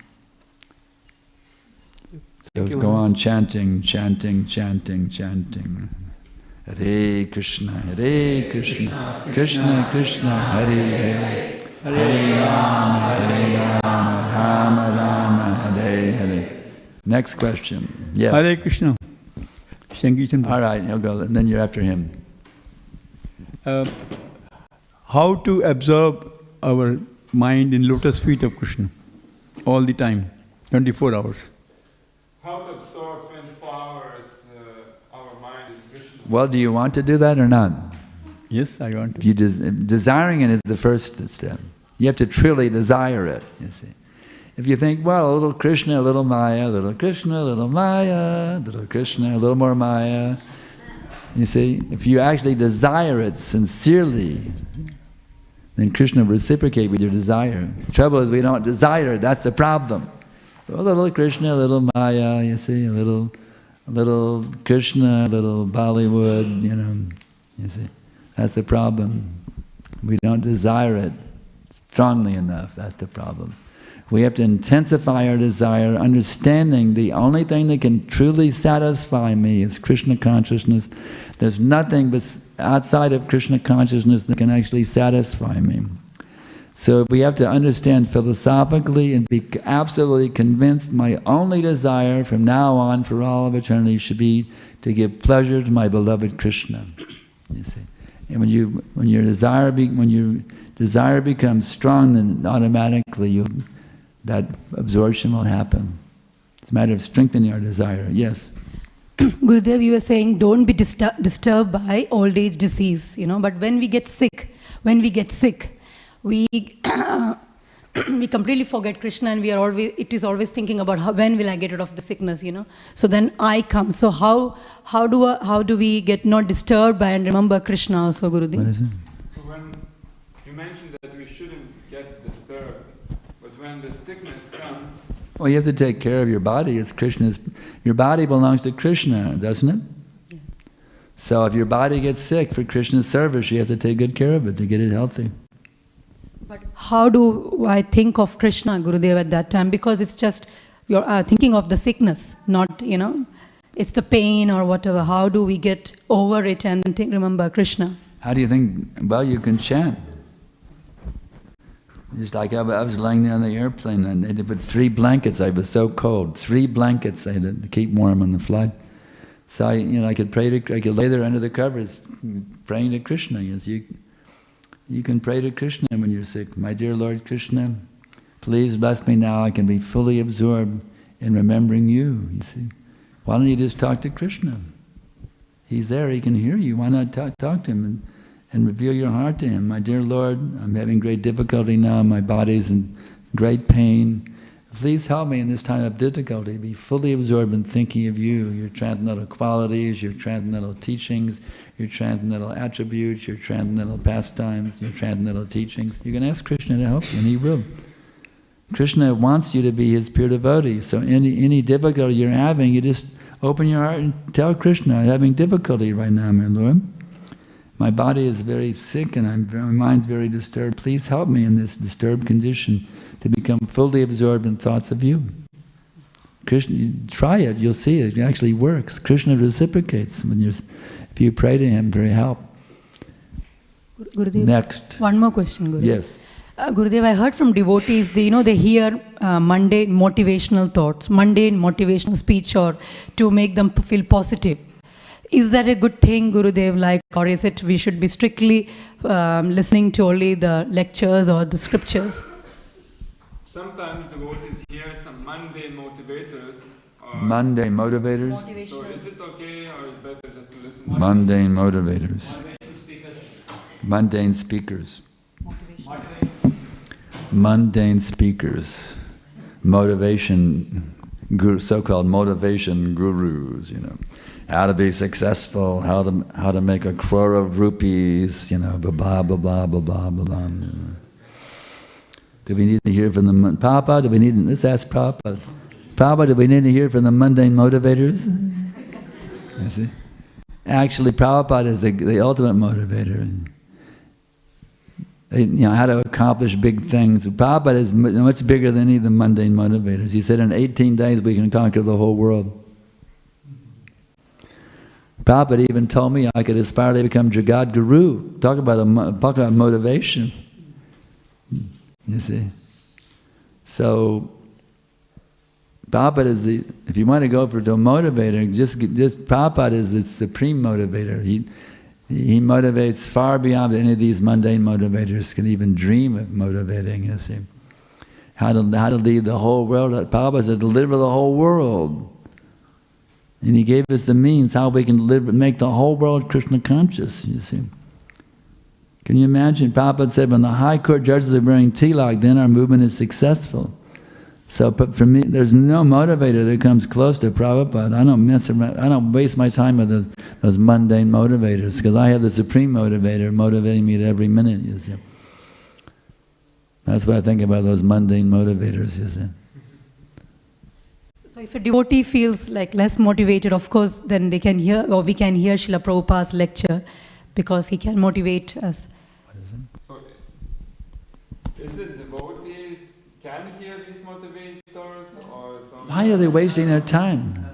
So go on chanting, chanting, chanting, chanting. Hare Krishna, Krishna Krishna, Hare Hare. Hare Rama, Rama Rama, Hare Hare. Next question. Yes. Hare Krishna. All right, he'll go, and then you're after him. How to absorb our mind in lotus feet of Krishna all the time, 24 hours? How to absorb 24 hours our mind in Krishna? Well, do you want to do that or not? Yes, I want to. Desiring it is the first step. You have to truly desire it, you see. If you think, well, a little Krishna, a little Maya, a little Krishna, a little Maya, a little Krishna, a little more Maya, you see, if you actually desire it sincerely, then Krishna will reciprocate with your desire. The trouble is we don't desire it, that's the problem. A little Krishna, a little Maya, you see, a little Krishna, a little Bollywood, you see. That's the problem. We don't desire it strongly enough, that's the problem. We have to intensify our desire, understanding the only thing that can truly satisfy me is Krishna consciousness. There's nothing outside of Krishna consciousness that can actually satisfy me. So we have to understand philosophically and be absolutely convinced my only desire from now on for all of eternity should be to give pleasure to my beloved Krishna. You see, and when your desire becomes strong, then automatically that absorption will happen. It's a matter of strengthening our desire. Yes. Gurudev, you were saying don't be disturbed by old age disease, but when we get sick, we we completely forget Krishna, and it is always thinking about when will I get rid of the sickness, So then I come. So how do we get not disturbed by and remember Krishna also, Gurudev? What is it? So when you mentioned that we shouldn't get disturbed, but when the sickness comes... Well, you have to take care of your body. It's Krishna's. Your body belongs to Krishna, doesn't it? Yes. So if your body gets sick for Krishna's service, you have to take good care of it to get it healthy. But how do I think of Krishna, Gurudev, at that time? Because it's just, you're thinking of the sickness, not, it's the pain or whatever. How do we get over it and remember Krishna? How do you think? Well, you can chant. Just like I was lying there on the airplane, and they put 3 blankets. I was so cold. 3 blankets I had to keep warm on the flight. So I could lay there under the covers, praying to Krishna. Yes, you can pray to Krishna when you're sick. My dear Lord Krishna, please bless me now. I can be fully absorbed in remembering you. You see, why don't you just talk to Krishna? He's there. He can hear you. Why not talk to him and reveal your heart to him? My dear Lord, I'm having great difficulty now. My body's in great pain. Please help me in this time of difficulty. Be fully absorbed in thinking of you, your transcendental qualities, your transcendental teachings, your transcendental attributes, your transcendental pastimes, your transcendental teachings. You can ask Krishna to help you, and he will. Krishna wants you to be his pure devotee. So any difficulty you're having, you just open your heart and tell Krishna, I'm having difficulty right now, my Lord. My body is very sick and my mind's very disturbed. Please help me in this disturbed condition to become fully absorbed in thoughts of you. Krishna, try it, you'll see it actually works. Krishna reciprocates if you pray to him for help. Gurudev, next. One more question, Gurudev. Yes. Gurudev, I heard from devotees, they hear mundane motivational thoughts, mundane motivational speech, or to make them feel positive. Is that a good thing, Gurudev, or is it we should be strictly listening to only the lectures or the scriptures? Sometimes devotees hear some mundane motivators. Mundane motivators? So is it okay, or is it better just to listen to mundane motivators. Mundane speakers. Mundane speakers. Motivation, so-called motivation gurus, How to be successful, how to make 1 crore of rupees, blah, blah, blah, blah, blah, blah, blah. Do we need to hear from the Prabhupada? Let's ask Prabhupada. Prabhupada, do we need to hear from the mundane motivators? You see? Actually, Prabhupada is the ultimate motivator. How to accomplish big things. Prabhupada is much bigger than any of the mundane motivators. He said in 18 days we can conquer the whole world. Prabhupada even told me I could aspire to become Jagat Guru. Talk about motivation. You see? So, Prabhupada is if you want to go to a motivator, just Prabhupada is the supreme motivator. He motivates far beyond any of these mundane motivators can even dream of motivating, you see. How to lead the whole world. Prabhupada said to deliver the whole world. And he gave us the means how we can make the whole world Krishna conscious, you see. Can you imagine? Prabhupada said, when the high court judges are wearing tilak, then our movement is successful. So, but for me, there's no motivator that comes close to Prabhupada. I don't mess around. I don't waste my time with those mundane motivators, because I have the supreme motivator motivating me at every minute, you see. That's what I think about those mundane motivators, you see. So if a devotee feels like less motivated, of course, then they can hear, or we can hear Srila Prabhupada's lecture, because he can motivate us. So, is it devotees can hear these motivators, or some? Why are they wasting their time?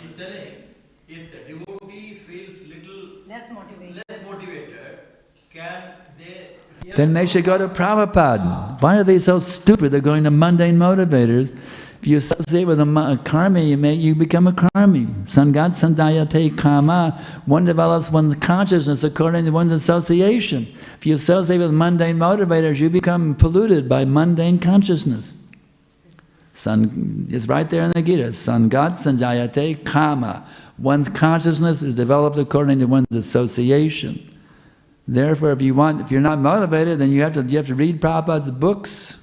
She's telling, if the devotee feels less motivated, can they hear? Then they should go to Prabhupada. Why are they so stupid? They're going to mundane motivators. If you associate with a karmi, you become a karmi. Sangat sandayate kama. One develops one's consciousness according to one's association. If you associate with mundane motivators, you become polluted by mundane consciousness. It's right there in the Gita. Sangat sanjayate kama. One's consciousness is developed according to one's association. Therefore, if you're not motivated, then you have to read Prabhupada's books.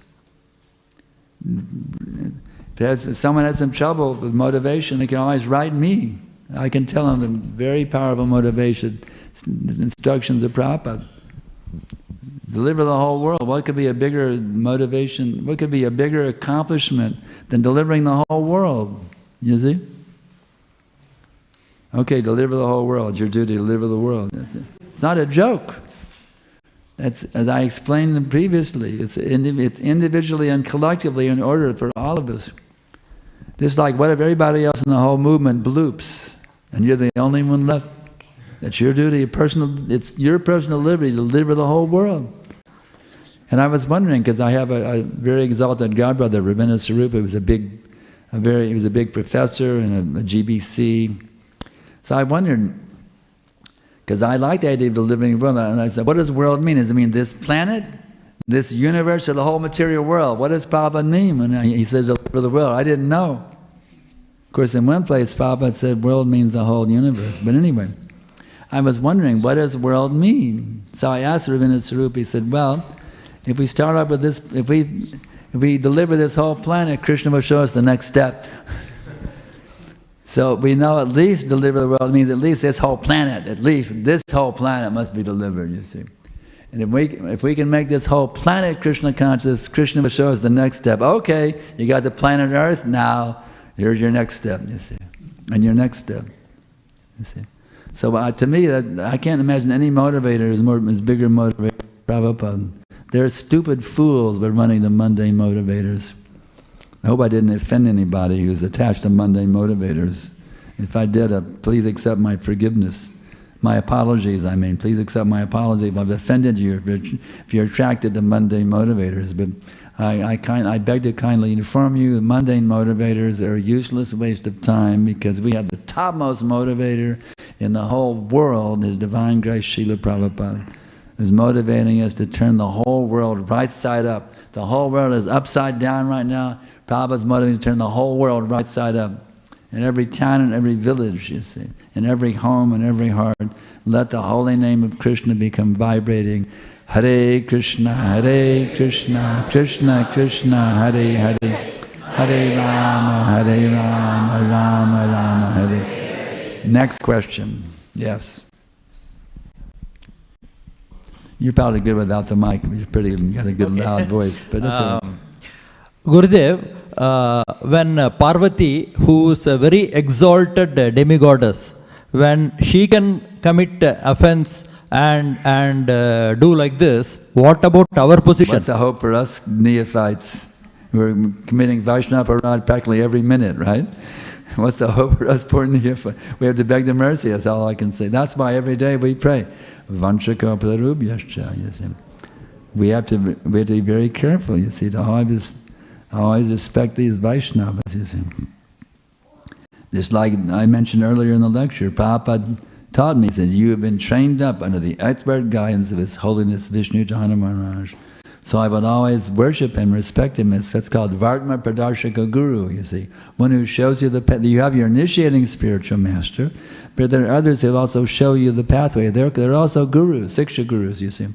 If someone has some trouble with motivation, they can always write me. I can tell them the very powerful motivation instructions of Prabhupada. Deliver the whole world. What could be a bigger motivation? What could be a bigger accomplishment than delivering the whole world? You see? Okay, deliver the whole world. It's your duty to deliver the world. It's not a joke. That's, as I explained previously, it's individually and collectively in order for all of us. Just like, what if everybody else in the whole movement bloops, and you're the only one left? It's your duty, it's your personal liberty to deliver the whole world. And I was wondering, because I have a very exalted godbrother, Ravina Sarupa, who was he was a big professor in a GBC. So I wondered, because I like the idea of delivering the world, and I said, what does world mean? Does it mean this planet, this universe, or the whole material world? What does Prabhupada mean when he says deliver the world? I didn't know. Of course, in one place, Prabhupada said world means the whole universe. But anyway, I was wondering, what does world mean? So I asked Ravina Sarupa, he said, well, if we start off with this, if we deliver this whole planet, Krishna will show us the next step. So we know at least deliver the world means at least this whole planet, at least this whole planet must be delivered, you see. And if we can make this whole planet Krishna conscious, Krishna will show us the next step. Okay, you got the planet Earth, now here's your next step, you see. And your next step, you see. So to me, I can't imagine any motivator is bigger motivator than Prabhupada. They're stupid fools by running to mundane motivators. I hope I didn't offend anybody who's attached to mundane motivators. If I did, please accept my forgiveness. My apologies, I mean. Please accept my apology if I've offended you, if you're attracted to mundane motivators. But I beg to kindly inform you that mundane motivators are a useless waste of time, because we have the topmost motivator in the whole world, is Divine Grace Srila Prabhupada, is motivating us to turn the whole world right side up. The whole world is upside down right now. Prabhupada's motivating to turn the whole world right side up. In every town and every village, you see, in every home and every heart, let the holy name of Krishna become vibrating. Hare Krishna, Krishna Krishna, Hare Hare, Hare Rama, Rama Rama, Hare. Next question. Yes. You're probably good without the mic. You got a good loud voice, but that's all. Gurudev, when Parvati, who is a very exalted demigoddess, when she can commit offense and do like this, what about our position? What's the hope for us neophytes who are committing Vaishnava Aparad practically every minute, right? What's the hope for us poor neophytes? We have to beg the mercy, that's all I can say. That's why every day we pray. Vanchaka Prarubhyascha, you see. We have to be very careful, you see, to always respect these Vaishnavas, you see. Just like I mentioned earlier in the lecture, Prabhupada taught me, he said, you have been trained up under the expert guidance of His Holiness Vishnu Jana Maharaj. So I would always worship him, respect him. That's called Vartma Pradarshaka Guru, you see. One who shows you the path. You have your initiating spiritual master, but there are others who also show you the pathway. They're also gurus, Siksha gurus, you see.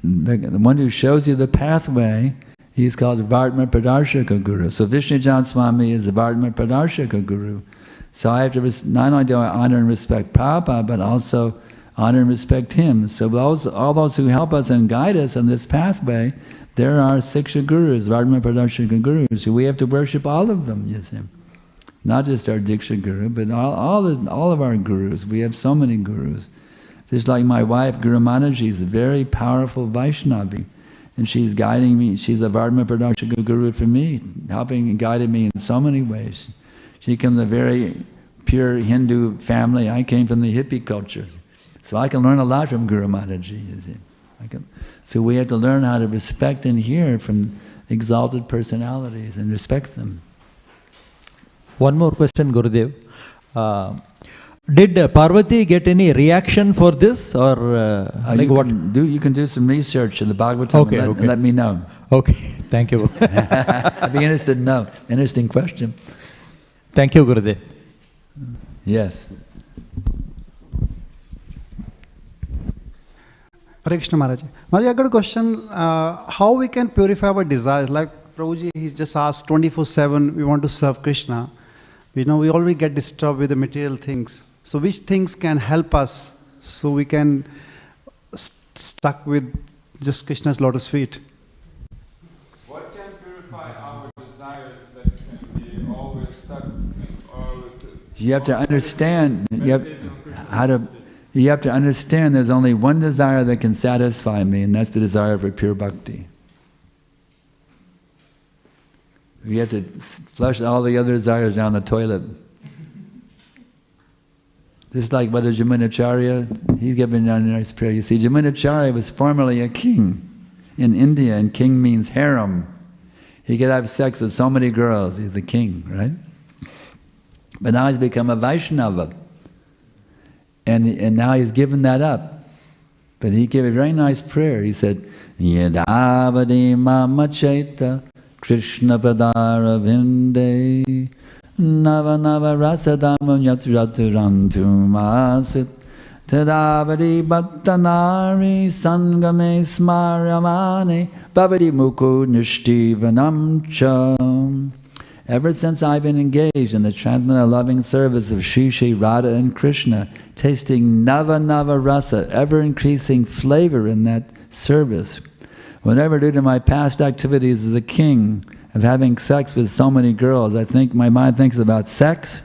The one who shows you the pathway, he's called Vartma Pradarshaka Guru. So Vishnujan Swami is the Vartma Pradarshaka Guru. So I have to, not only do I honor and respect Prabhupada, but also honor and respect him. So all those who help us and guide us on this pathway, there are Siksha gurus, Vartma Pradarshaka gurus. So we have to worship all of them, you see. Not just our Diksha guru, but all of our gurus. We have so many gurus. Just like my wife, Guru Manaji, is a very powerful Vaishnavi. And she's guiding me. She's a Vartma Pradarshaka guru for me, helping and guiding me in so many ways. She comes from a very pure Hindu family. I came from the hippie culture. So I can learn a lot from Guru Mataji, you see. So we have to learn how to respect and hear from exalted personalities and respect them. One more question, Gurudev. Did Parvati get any reaction for this, or like what? You can do some research in the Bhagavatam and let me know. Okay, thank you. I'd be interested to know. Interesting question. Thank you, Gurudev. Yes. Hare Krishna Maharaj. Maharaj, I got a question. How we can purify our desires? Like Prabhuji, he just asked 24/7, we want to serve Krishna. We know we already get disturbed with the material things. So which things can help us so we can stuck with just Krishna's lotus feet? What can purify our desires that can be always stuck and always... You have to understand, you have to understand there's only one desire that can satisfy me, and that's the desire for pure bhakti. You have to flush all the other desires down the toilet. Just like what is Yamunacharya, he's given a nice prayer. You see, Yamunacharya was formerly a king in India, and king means harem. He could have sex with so many girls, he's the king, right? But now he's become a Vaishnava. And now he's given that up. But he gave a very nice prayer. He said, Yadavadi mama chaita Krishna padara vinde Nava nava rasadama yatraturantu masit Tadavadi bhattanari sangame smaramane Bhavadi muku nishtivanam cha. Ever since I've been engaged in the transcendental loving service of Shri Shri Radha and Krishna, tasting nava rasa, ever-increasing flavor in that service, whatever due to my past activities as a king, of having sex with so many girls, I think my mind thinks about sex,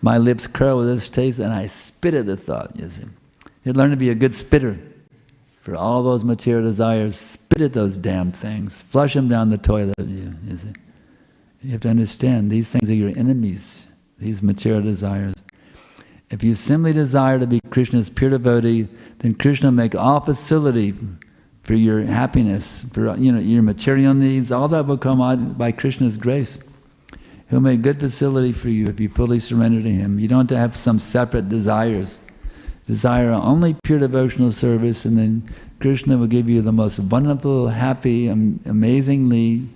my lips curl with this taste, and I spit at the thought, you see. You learn to be a good spitter for all those material desires. Spit at those damn things. Flush them down the toilet, you see. You have to understand, these things are your enemies, these material desires. If you simply desire to be Krishna's pure devotee, then Krishna will make all facility for your happiness, for your material needs. All that will come out by Krishna's grace. He'll make good facility for you if you fully surrender to Him. You don't have to have some separate desires. Desire only pure devotional service, and then Krishna will give you the most wonderful, happy, amazingly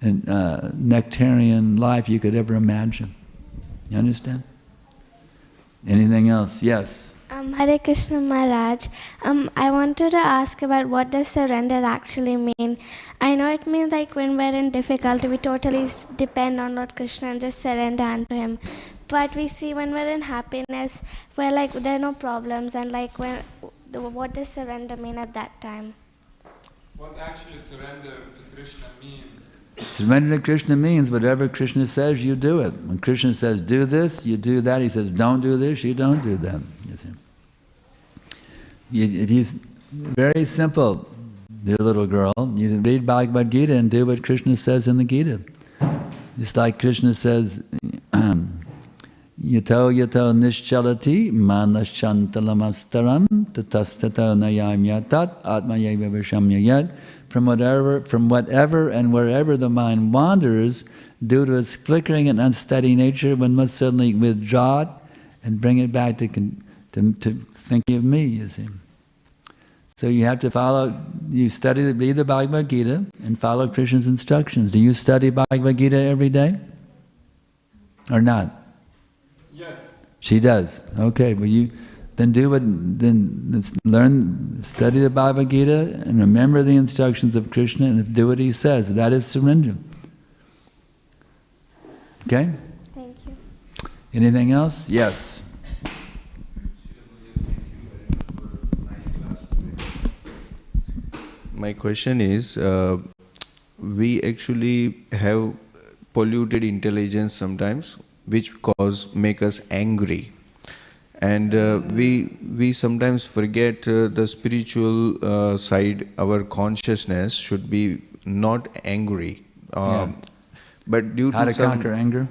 nectarian life you could ever imagine. You understand? Anything else? Yes. Hare Krishna Maharaj. I wanted to ask about what does surrender actually mean. I know it means like when we're in difficulty, we totally depend on Lord Krishna and just surrender unto Him. But we see when we're in happiness, we're like there are no problems, and like what does surrender mean at that time? What actually surrender to Krishna means? Surrender to Krishna means whatever Krishna says, you do it. When Krishna says, do this, you do that. He says, don't do this, you don't do that. If he's very simple, dear little girl, you read Bhagavad Gita and do what Krishna says in the Gita. Just like Krishna says, Yato yato nischalati manashantalamastaram tatastato nayam yatat atmayeva vishamyayat. From whatever and wherever the mind wanders, due to its flickering and unsteady nature, one must suddenly withdraw it and bring it back to thinking of me, you see. So you have to follow, you read the Bhagavad Gita and follow Krishna's instructions. Do you study Bhagavad Gita every day? Or not? Yes. She does. Okay, well then learn, study the Bhagavad Gita and remember the instructions of Krishna and do what he says. That is surrender. Okay? Thank you. Anything else? Yes. My question is, we actually have polluted intelligence sometimes, which make us angry. And we sometimes forget the spiritual side. Our consciousness should be not angry. But due How to to conquer anger?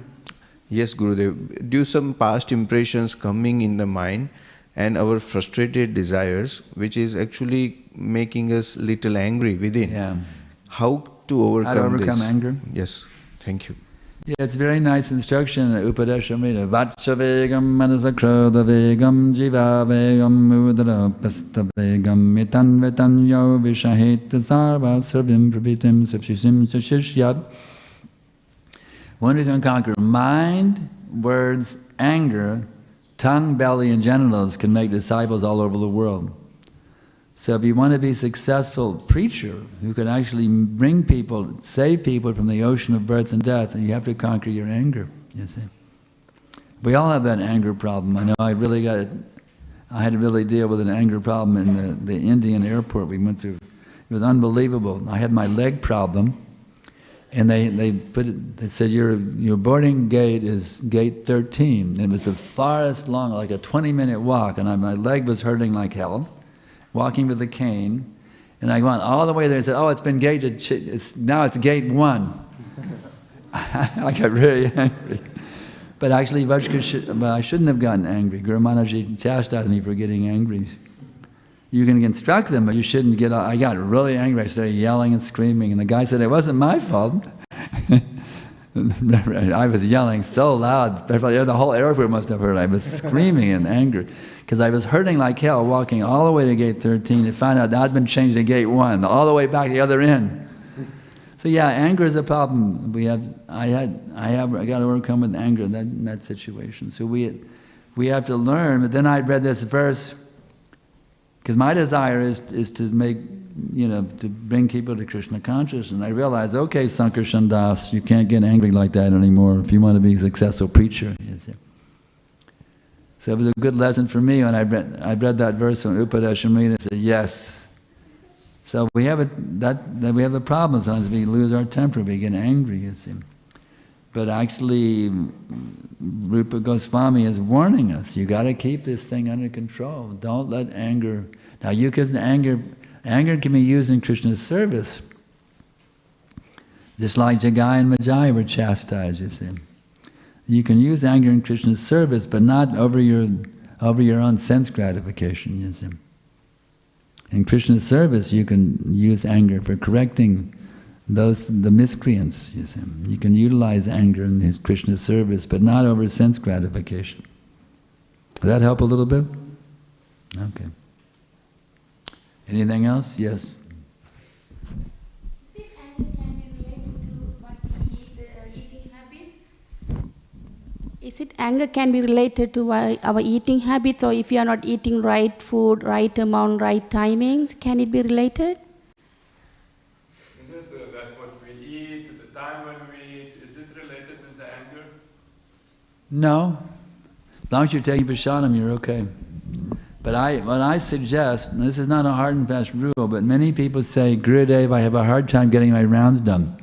Yes, Gurudev. Due to some past impressions coming in the mind and our frustrated desires, which is actually making us little angry within. Yeah. How to overcome this? Anger? Yes. Thank you. Yeah, it's a very nice instruction, the Upadeshamrita. Vacha vegam manasakrodha vegam jiva vegam udara pasta vegam mitan vetanyo vishaheta sarva sarvim prabhitim safshisim sashishyad. One who can conquer mind, words, anger, tongue, belly, and genitals can make disciples all over the world. So if you want to be a successful preacher who can actually bring people, save people from the ocean of birth and death, you have to conquer your anger, you see. We all have that anger problem. I know I had to really deal with an anger problem in the Indian airport we went through. It was unbelievable. I had my leg problem, and they said your boarding gate is gate 13. And it was the farthest long, like a 20-minute walk, and my leg was hurting like hell. Walking with a cane, and I went all the way there and said, "Oh, it's been gated. Now it's gate 1." I got really angry, but actually, I shouldn't have gotten angry. Guru Maharaji chastised me for getting angry. You can instruct them, but you shouldn't get. I got really angry. I started yelling and screaming, and the guy said it wasn't my fault. I was yelling so loud, the whole airport must have heard. I was screaming in anger. Because I was hurting like hell walking all the way to gate 13 to find out I'd been changed to gate 1, all the way back to the other end. So yeah, anger is a problem. I got to overcome with anger in that situation. So we have to learn. But then I read this verse, because my desire is to make, to bring people to Krishna consciousness. And I realized, okay, Sankarshan Das, you can't get angry like that anymore if you want to be a successful preacher. You see. So it was a good lesson for me when I read that verse from Upadeshamrita and said, yes. So we have we have the problem sometimes. We lose our temper, we get angry, you see. But actually, Rupa Goswami is warning us, you got to keep this thing under control. Don't let anger... Now, anger can be used in Krishna's service. Just like Jagai and Majai were chastised, you see. You can use anger in Krishna's service, but not over your own sense gratification, you see. In Krishna's service, you can use anger for correcting the miscreants, you see. You can utilize anger in his Krishna's service, but not over sense gratification. Does that help a little bit? Okay. Anything else? Yes. Is it anger can be related to our eating habits, or if you are not eating right food, right amount, right timings, can it be related? Is it that what we eat, the time when we eat, is it related with the anger? No. As long as you're taking prasadam, you're okay. But what I suggest, and this is not a hard and fast rule, but many people say, Gurudev, I have a hard time getting my rounds done.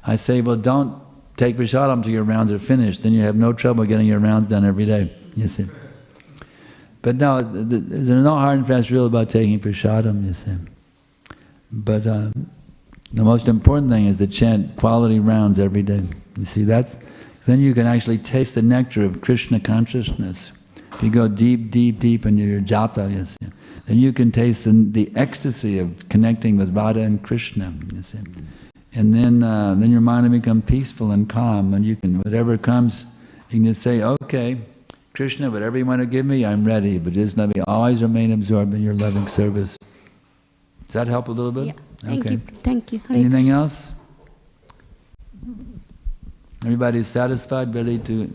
I say, well, don't take prasadam till your rounds are finished, then you have no trouble getting your rounds done every day, you see. But no, there's no hard and fast rule about taking prasadam, you see. But the most important thing is to chant quality rounds every day. You see, then you can actually taste the nectar of Krishna consciousness. If you go deep, deep, deep into your japa, you see, then you can taste the ecstasy of connecting with Radha and Krishna, you see. And then your mind will become peaceful and calm, and you can, whatever comes, you can just say, okay, Krishna, whatever you want to give me, I'm ready, but just let me always remain absorbed in your loving service. Does that help a little bit? Yeah. Thank Okay. you. Thank you. Hare Anything Krishna. else? Everybody's satisfied, ready to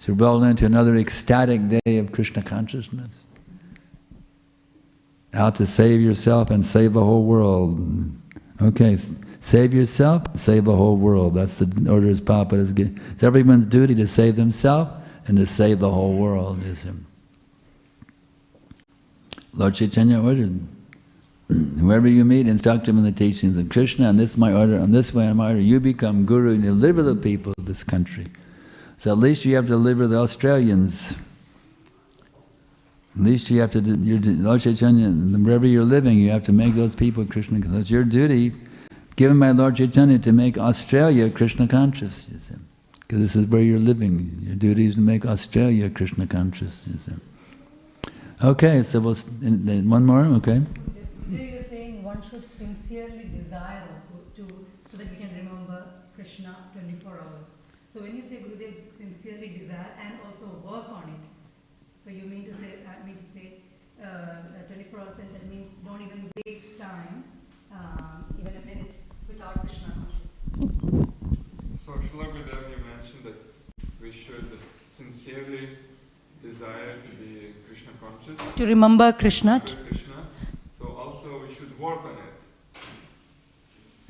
roll into another ecstatic day of Krishna consciousness. Out to save yourself and save the whole world. Okay, save yourself, save the whole world. That's the order as Prabhupada is giving. It's everyone's duty to save themselves and to save the whole world, is him. Lord Chaitanya ordered, whoever you meet, instruct him in the teachings of Krishna, and this is my order, and this way in my order, you become guru and you deliver the people of this country. So at least you have to deliver the Australians. At least you have to, Lord Chaitanya, wherever you're living, you have to make those people Krishna conscious. It's your duty, given by Lord Chaitanya, to make Australia Krishna conscious, you see. Because this is where you're living. Your duty is to make Australia Krishna conscious, you see. Okay, so we'll, one more, okay. You were saying one should sincerely desire also so that we can remember Krishna 24 hours. So when you say Gurudev, sincerely desire and also work on it, so you mean to say, 24 hours, then that means don't even waste time, even a minute, without Krishna consciousness. So Srila Gurudev, you mentioned that we should sincerely desire to be Krishna conscious. To remember Krishna. So also we should work on it.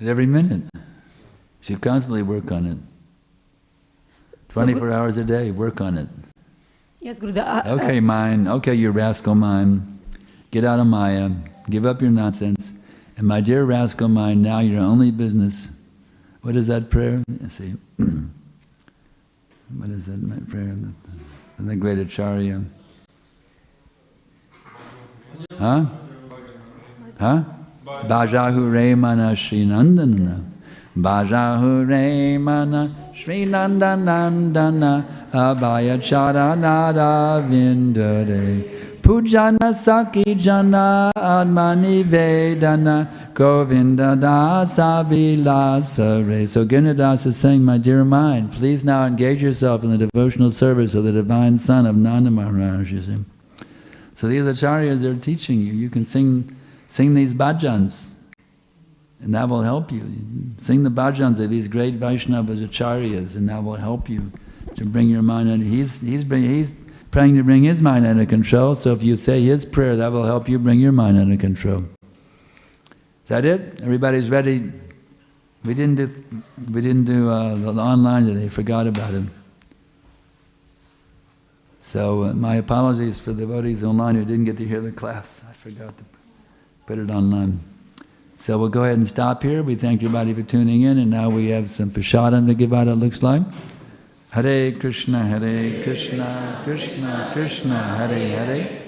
Every minute. You should constantly work on it. 24 hours a day, work on it. Yes, Gurudev. Okay, mind. Okay, you rascal mind. Get out of Maya. Give up your nonsense. And my dear rascal mind, now your only business. What is that prayer? Let's see. What is that prayer? The great Acharya. Huh? Huh? Bhajahure mana Srinandana. Bhajahure mana Srinandanandana Abhaya Charanara Vindare Pujana Saki Jana Admani Vedana Govinda Dasa Vilasare. So Ginnadas is saying, my dear mind, please now engage yourself in the devotional service of the divine son of Nanda Maharaj. You see. So these acharyas are teaching you. You can sing these bhajans, and that will help you. Sing the bhajans of these great Vaishnavas, acharyas, and that will help you to bring your mind under. He's praying to bring his mind under control. So if you say his prayer, that will help you bring your mind under control. Is that it? Everybody's ready? We didn't do the online today. Forgot about it. So my apologies for the devotees online who didn't get to hear the class. I forgot to put it online. So we'll go ahead and stop here. We thank everybody for tuning in, and now we have some prasadam to give out, it looks like. Hare Krishna, Krishna Krishna, Hare Hare.